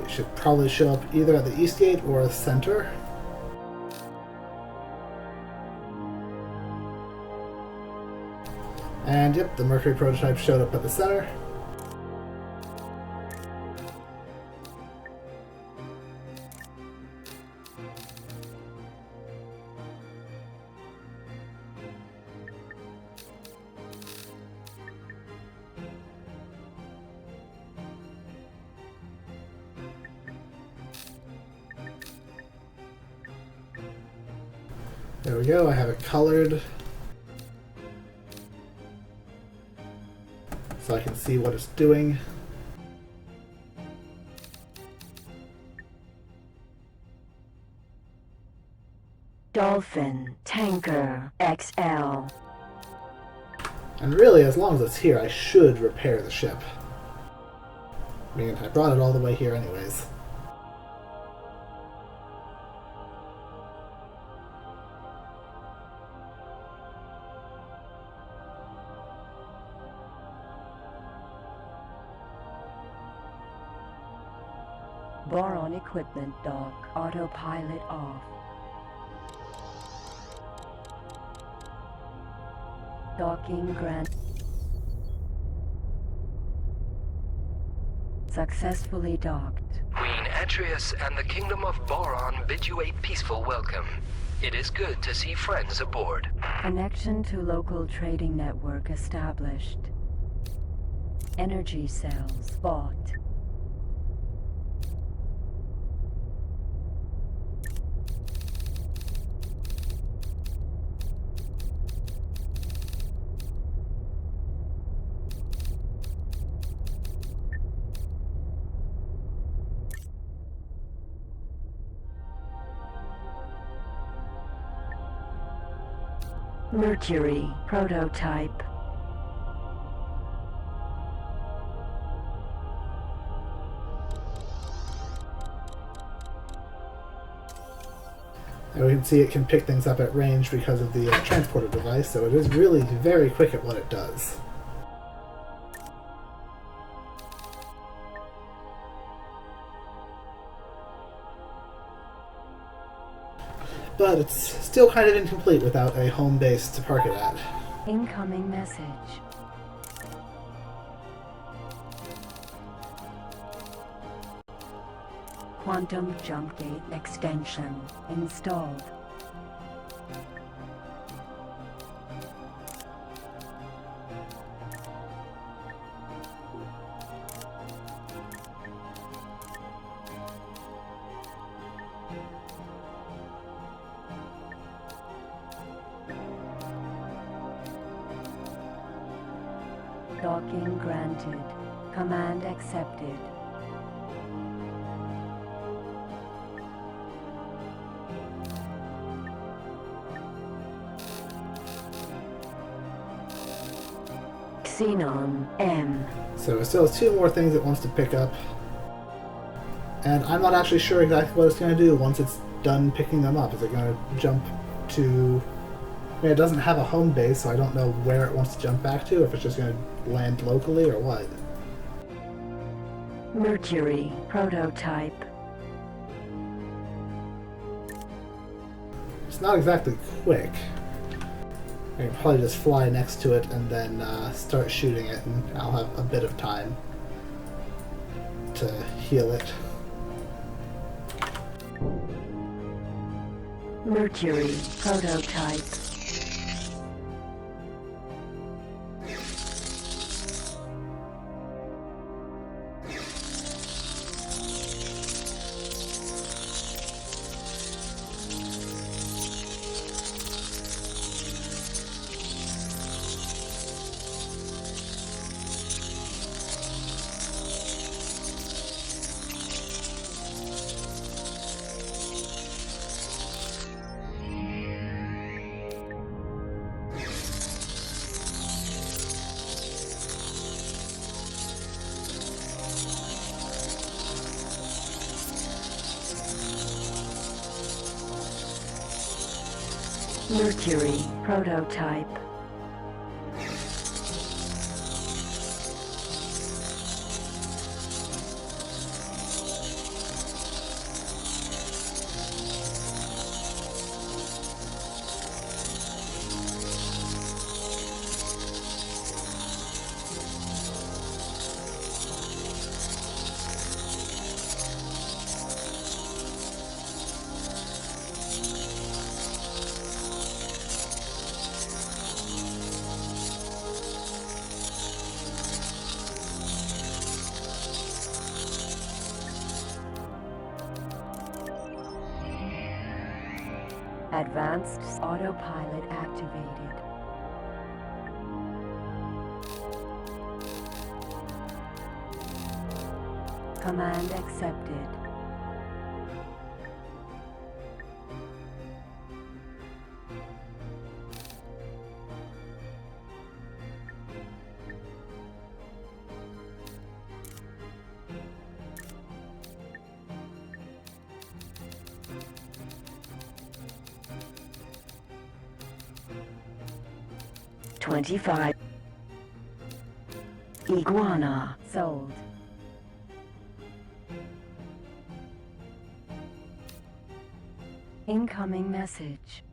Speaker 1: It should probably show up either at the east gate or the center. And yep, the Mercury prototype showed up at the center. There we go, I have it colored so I can see what it's doing.
Speaker 2: Dolphin Tanker XL.
Speaker 1: And really, as long as it's here, I should repair the ship. I mean, I brought it all the way here anyways.
Speaker 2: Boron equipment dock. Autopilot off. Docking grant. Successfully docked.
Speaker 3: Queen Atreus and the Kingdom of Boron bid you a peaceful welcome. It is good to see friends aboard.
Speaker 2: Connection to local trading network established. Energy cells bought. Mercury prototype.
Speaker 1: And we can see it can pick things up at range because of the transporter device, so it is really very quick at what it does. But it's still kind of incomplete without a home base to park it at.
Speaker 2: Incoming message. Quantum jump gate extension installed. Docking granted. Command accepted. Xenon M.
Speaker 1: So it still has 2 more things it wants to pick up. And I'm not actually sure exactly what it's going to do once it's done picking them up. Is it going to jump to... I mean, it doesn't have a home base, so I don't know where it wants to jump back to, if it's just going to land locally or what.
Speaker 2: Mercury prototype.
Speaker 1: It's not exactly quick. I can probably just fly next to it and then start shooting it, and I'll have a bit of time to heal it.
Speaker 2: Mercury prototype. Mercury prototype. Advanced autopilot activated. Command accepted. $25. Iguana sold. Incoming message.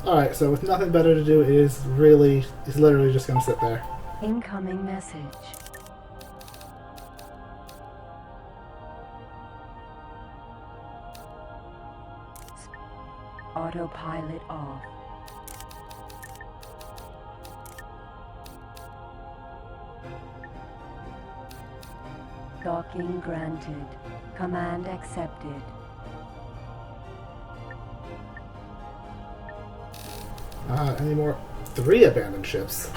Speaker 1: Alright, so with nothing better to do, it's literally just gonna sit there.
Speaker 2: Incoming message. Autopilot off. Docking granted. Command accepted.
Speaker 1: Any more? 3 abandoned ships.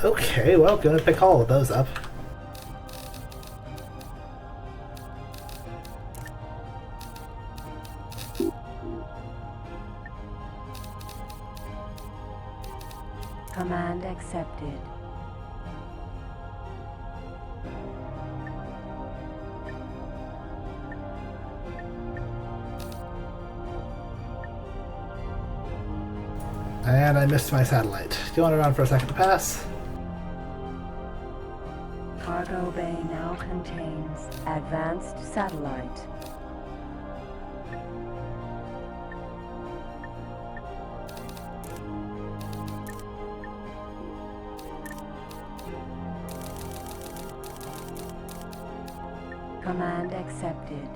Speaker 1: Okay, well, gonna pick all of those up.
Speaker 2: Command accepted.
Speaker 1: And I missed my satellite. Going around for a second to pass.
Speaker 2: Cargo bay now contains advanced satellite. Command accepted.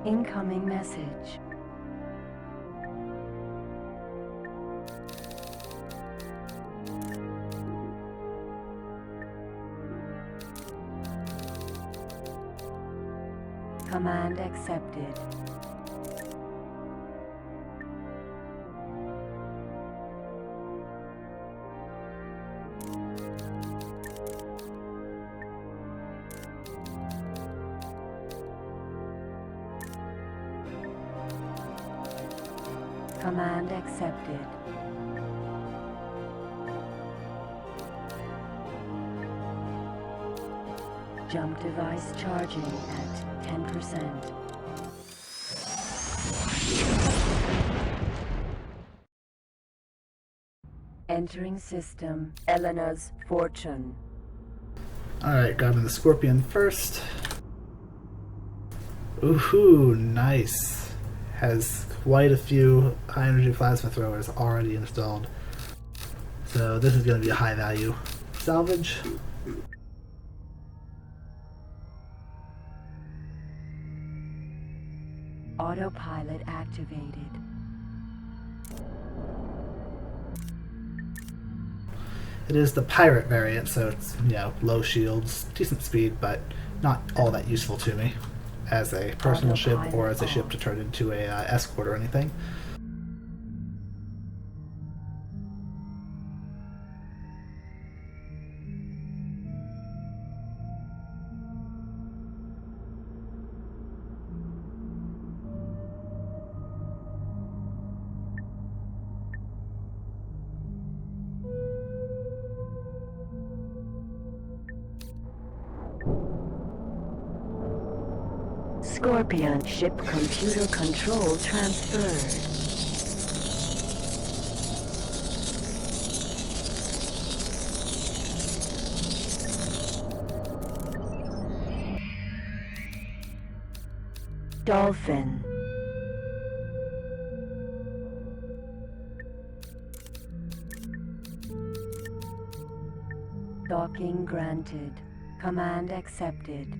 Speaker 2: Incoming message. Command accepted. Command accepted. Jump device charging at 10%. Entering system, Elena's fortune.
Speaker 1: Alright, grabbing the Scorpion first. Ooh, nice. Has quite a few high energy plasma throwers already installed. So this is going to be a high value salvage.
Speaker 2: Autopilot activated.
Speaker 1: It is the pirate variant, so it's, you know, low shields, decent speed, but not all that useful to me as a personal ship or as a ship to turn into a escort or anything.
Speaker 2: Scorpion ship computer control transferred. Dolphin. Docking granted. Command accepted.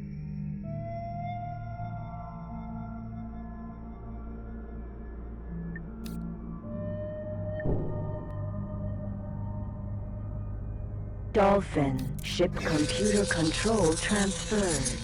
Speaker 2: Dolphin ship computer control transferred.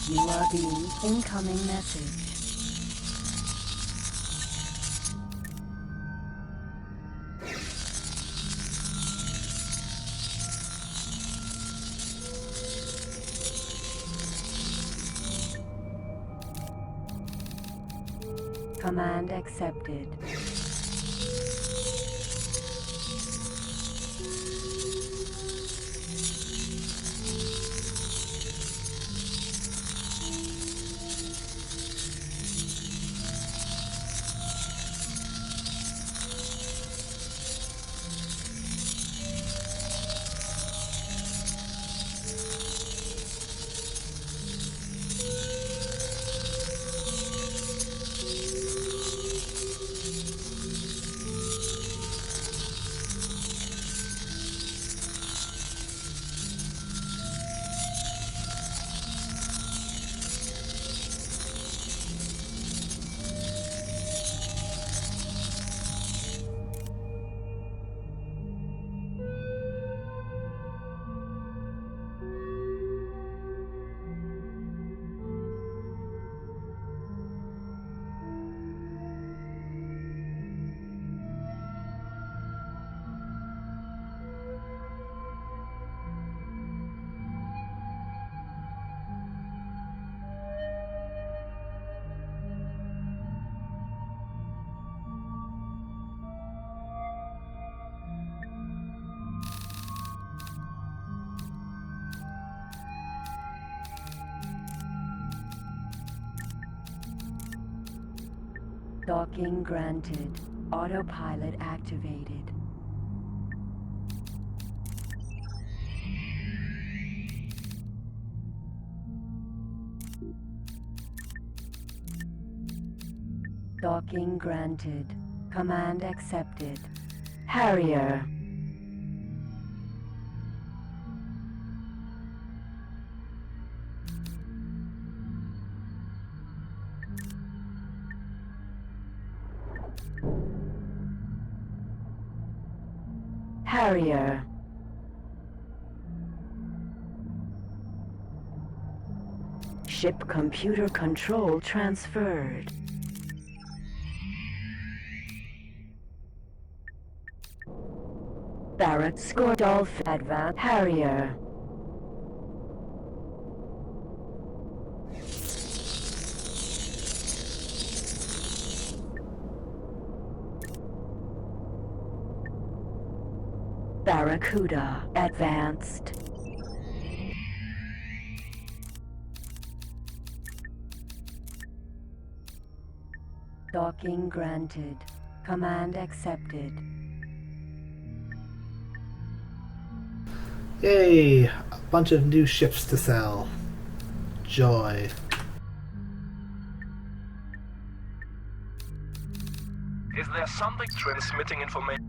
Speaker 2: You are being incoming message. Command accepted. Docking granted. Autopilot activated. Docking granted. Command accepted. Harrier. Harrier. Ship computer control transferred. Barrack Skordolf Advanced Harrier. Barracuda Advanced. Docking granted. Command accepted.
Speaker 1: Yay! A bunch of new ships to sell. Joy.
Speaker 5: Is there something transmitting information?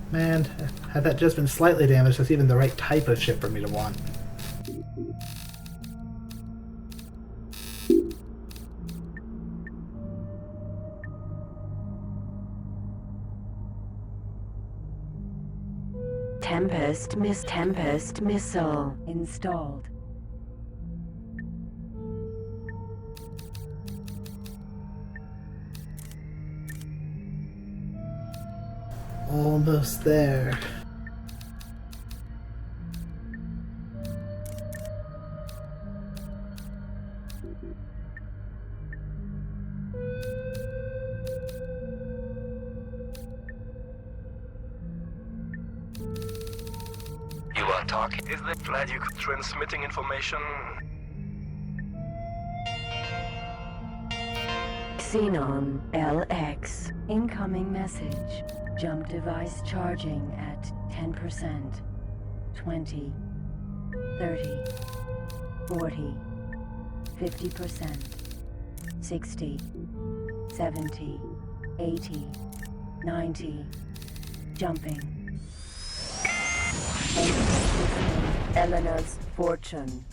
Speaker 1: Man, had that just been slightly damaged, that's even the right type of ship for me to want.
Speaker 2: Tempest missile installed.
Speaker 1: Almost there.
Speaker 3: You are talking.
Speaker 5: Is that Litcube transmitting information?
Speaker 2: Xenon LX. Incoming message. Jump device charging at 10%. 20. 30. 40. 50%. 60. 70. 80. 90. Jumping. Elena's fortune.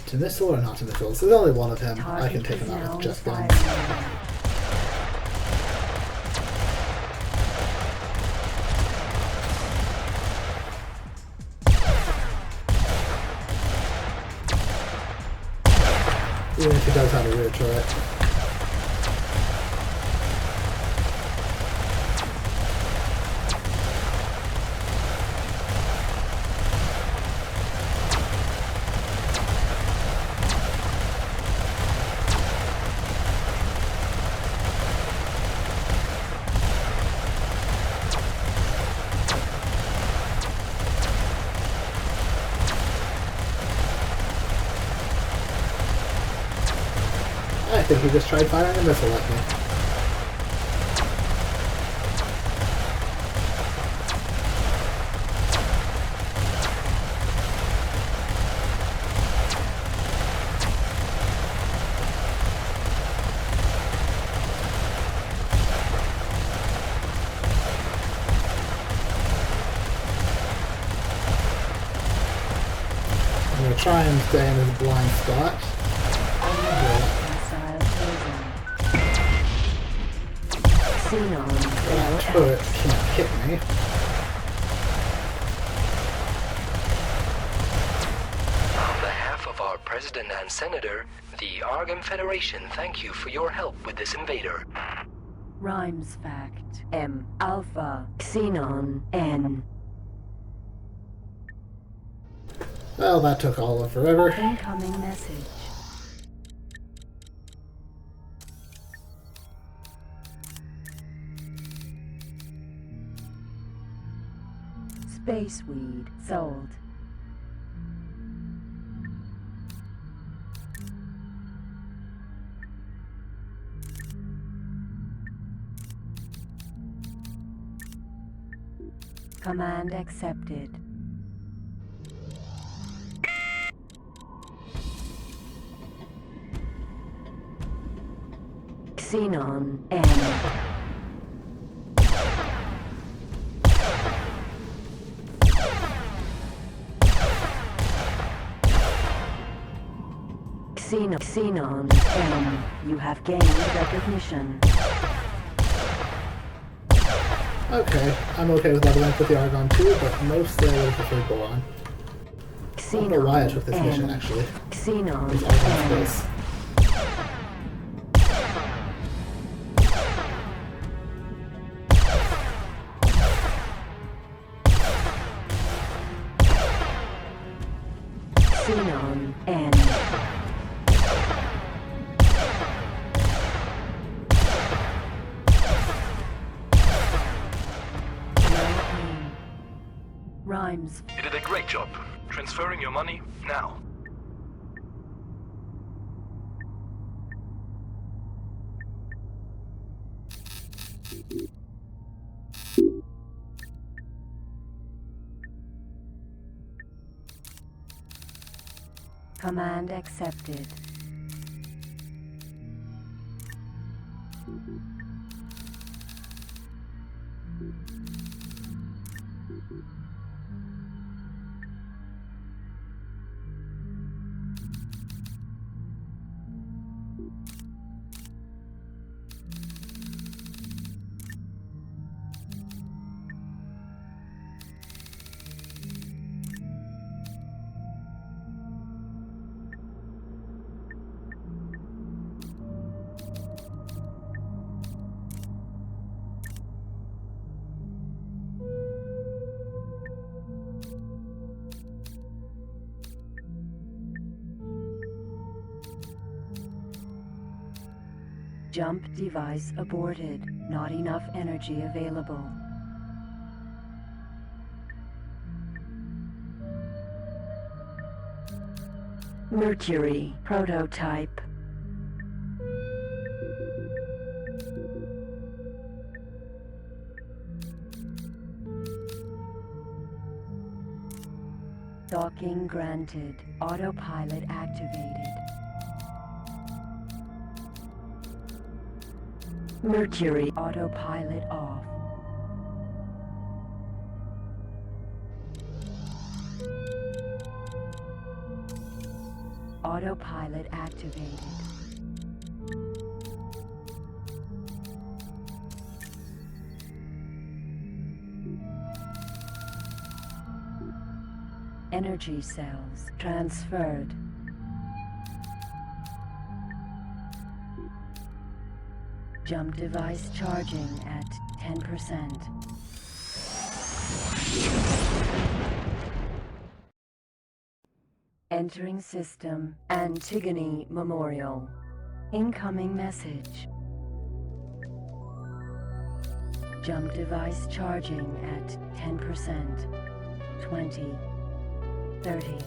Speaker 1: To missile or not to missile? There's only one of him.
Speaker 2: Target
Speaker 1: I can take
Speaker 2: is
Speaker 1: him out
Speaker 2: now
Speaker 1: with just
Speaker 2: firing.
Speaker 1: guns. Even if he does have a rear turret. I think he just tried firing a missile at me. I'm going to try and stay in his blind spot. That turret can't hit me.
Speaker 3: On behalf of our President and Senator, the Argon Federation thank you for your help with this invader.
Speaker 2: Rhymes fact. M. Alpha. Xenon. N.
Speaker 1: Well, that took all of forever.
Speaker 2: Incoming message. Space weed sold. Command accepted. Xenon N. Xenon M. You have gained recognition.
Speaker 1: Okay, I'm okay with leveling up with the Argon too, but mostly I would have preferred Boron. I don't know why I took this mission actually.
Speaker 2: Xenon
Speaker 1: It's Argon space.
Speaker 2: Xenon N. Rhymes.
Speaker 5: You did a great job. Transferring your money now.
Speaker 2: Command accepted. Jump device aborted. Not enough energy available. Mercury prototype. Docking granted. Autopilot activated. Mercury autopilot off. Autopilot activated. Energy cells transferred. Jump device charging at 10%. Entering system Antigone Memorial. Incoming message. Jump device charging at 10%. 20, 30,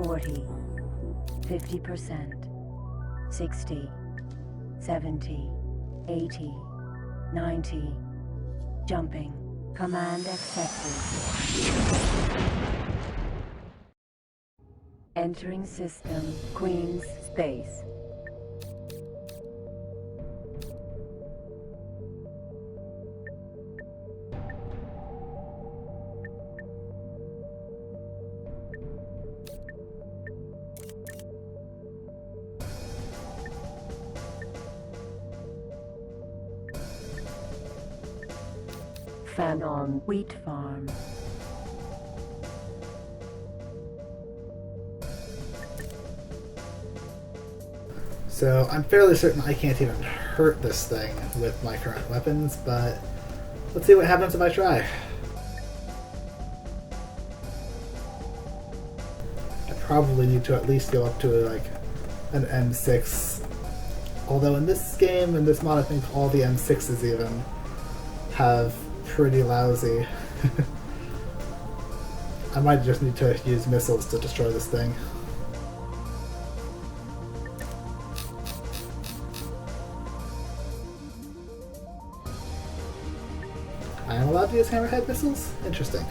Speaker 2: 40, 50%, 60, 70, 80, 90. Jumping. Command accepted. Entering system Queen's Space. Fanon Wheat Farm.
Speaker 1: So I'm fairly certain I can't even hurt this thing with my current weapons, but let's see what happens if I try. I probably need to at least go up to like an M6. Although in this game, in this mod, I think all the M6s even have pretty lousy. I might just need to use missiles to destroy this thing. I am allowed to use hammerhead missiles? Interesting.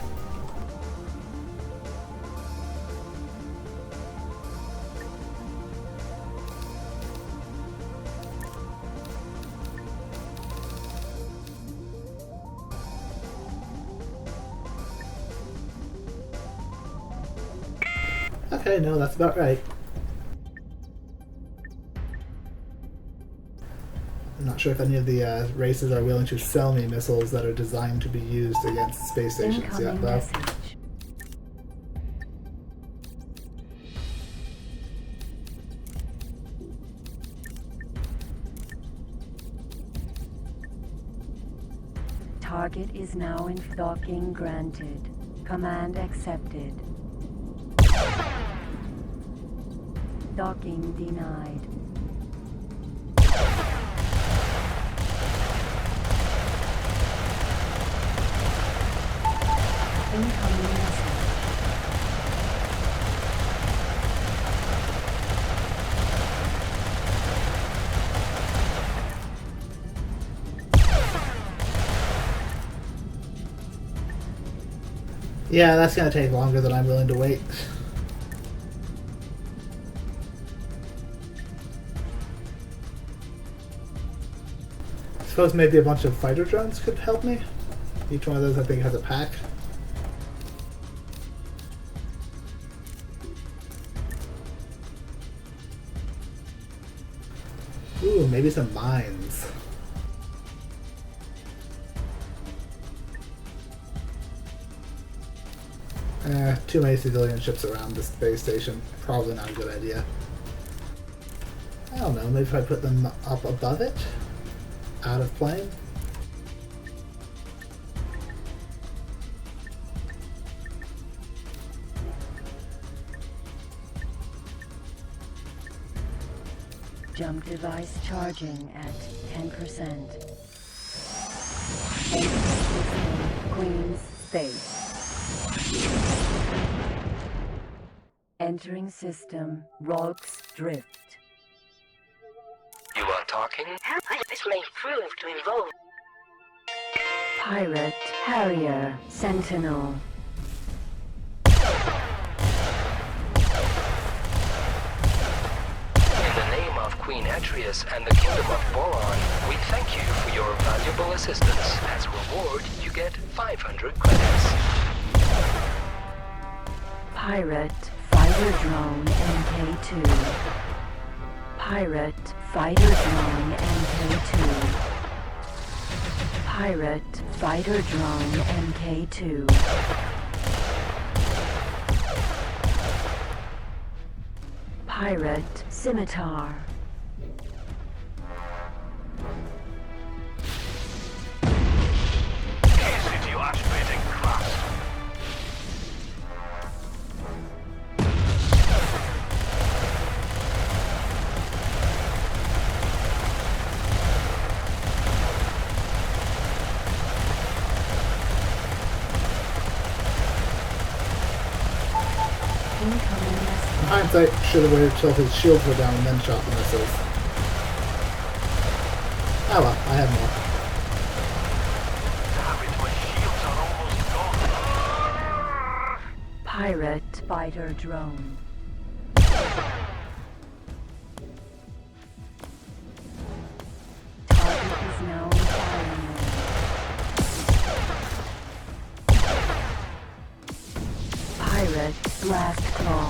Speaker 1: Okay, no, that's about right. I'm not sure if any of the races are willing to sell me missiles that are designed to be used against space stations yet,
Speaker 2: Incoming
Speaker 1: though.
Speaker 2: message. Target is now in docking granted. Command accepted. Docking denied. Incoming message.
Speaker 1: Yeah, that's gonna take longer than I'm willing to wait. I suppose maybe a bunch of fighter drones could help me. Each one of those I think has a pack. Ooh, maybe some mines. Too many civilian ships around this space station. Probably not a good idea. I don't know, maybe if I put them up above it? Out of plane?
Speaker 2: Jump device charging at 10%. Queen's Space. Entering system Rocks Drift.
Speaker 3: You are talking?
Speaker 4: How this may prove to involve
Speaker 2: Pirate Harrier Sentinel.
Speaker 3: In the name of Queen Atreus and the Kingdom of Boron, we thank you for your valuable assistance. As reward, you get 500 credits.
Speaker 2: Pirate Fighter Drone MK2. Pirate Fighter Drone MK2. Pirate Fighter Drone MK2. Pirate Scimitar. Incoming message.
Speaker 1: In hindsight, should have waited till his shields were down and then shot the missiles. Ah well, I have more.
Speaker 5: Damn it, my shields are almost gone.
Speaker 2: Pirate fighter drone. Target is now in firing range. Pirate blast claw.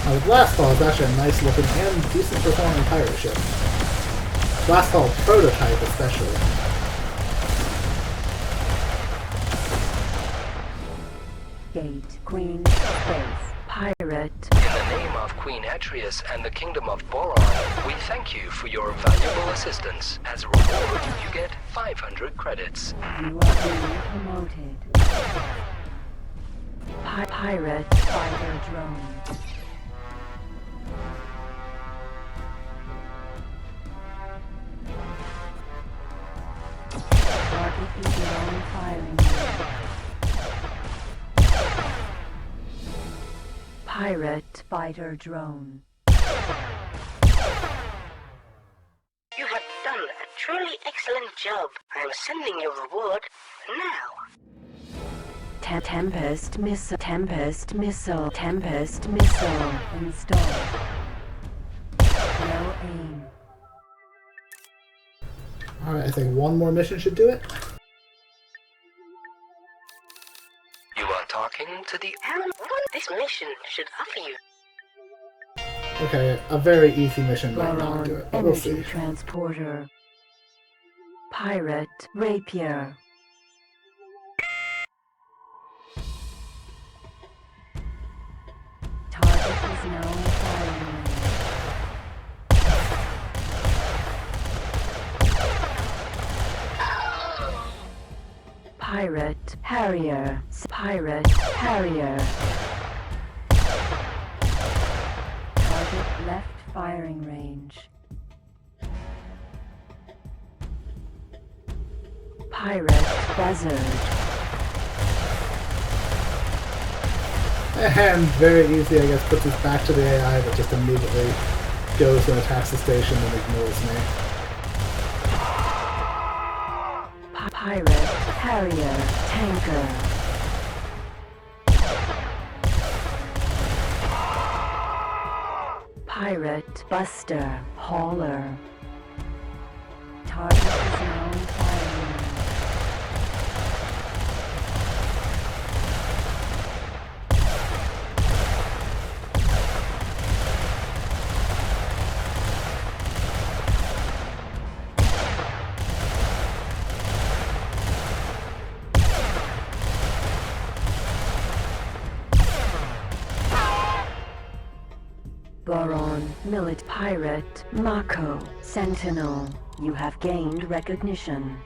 Speaker 1: Now the Blast Ball is actually a nice looking and decent performing pirate ship. Blast Ball prototype especially.
Speaker 2: Gate Queen Space Pirate.
Speaker 3: In the name of Queen Atreus and the Kingdom of Boron, we thank you for your valuable assistance. As a reward, you get 500 credits.
Speaker 2: You are being promoted. Pirate fighter drone. Target is now in firing range. Pirate fighter drone.
Speaker 4: You have done a truly excellent job. I'm sending you a reward now.
Speaker 2: Tempest missile. Tempest missile. Tempest missile installed. No aim.
Speaker 1: Alright, I think one more mission should do it.
Speaker 3: You are talking to the...
Speaker 4: What this mission should offer you.
Speaker 1: Okay, a very easy mission might not do
Speaker 2: Boron
Speaker 1: it, but we'll
Speaker 2: energy
Speaker 1: see.
Speaker 2: transporter. Pirate rapier. Target is now in firing range. Pirate Harrier. Pirate Harrier. Target left firing range. Pirate Buzzard.
Speaker 1: And very easy, I guess, puts this back to the AI that just immediately goes and attacks the station and ignores me.
Speaker 2: Pirate Harrier Tanker. Pirate Buster Hauler. Target is now in firing range. Boron, Millet Pirate, Mako, Sentinel. You have gained recognition.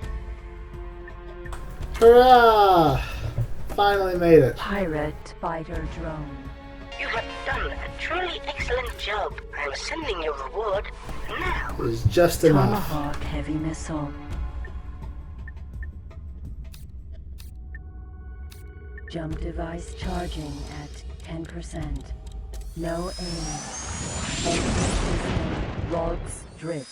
Speaker 1: Hurrah! Finally made it.
Speaker 2: Pirate Fighter Drone.
Speaker 4: You have done a truly excellent job. I'm sending you a reward now.
Speaker 1: It was just enough.
Speaker 2: Tomahawk Heavy Missile. Jump device charging at 10%. No aim. Exit system. Logs drift.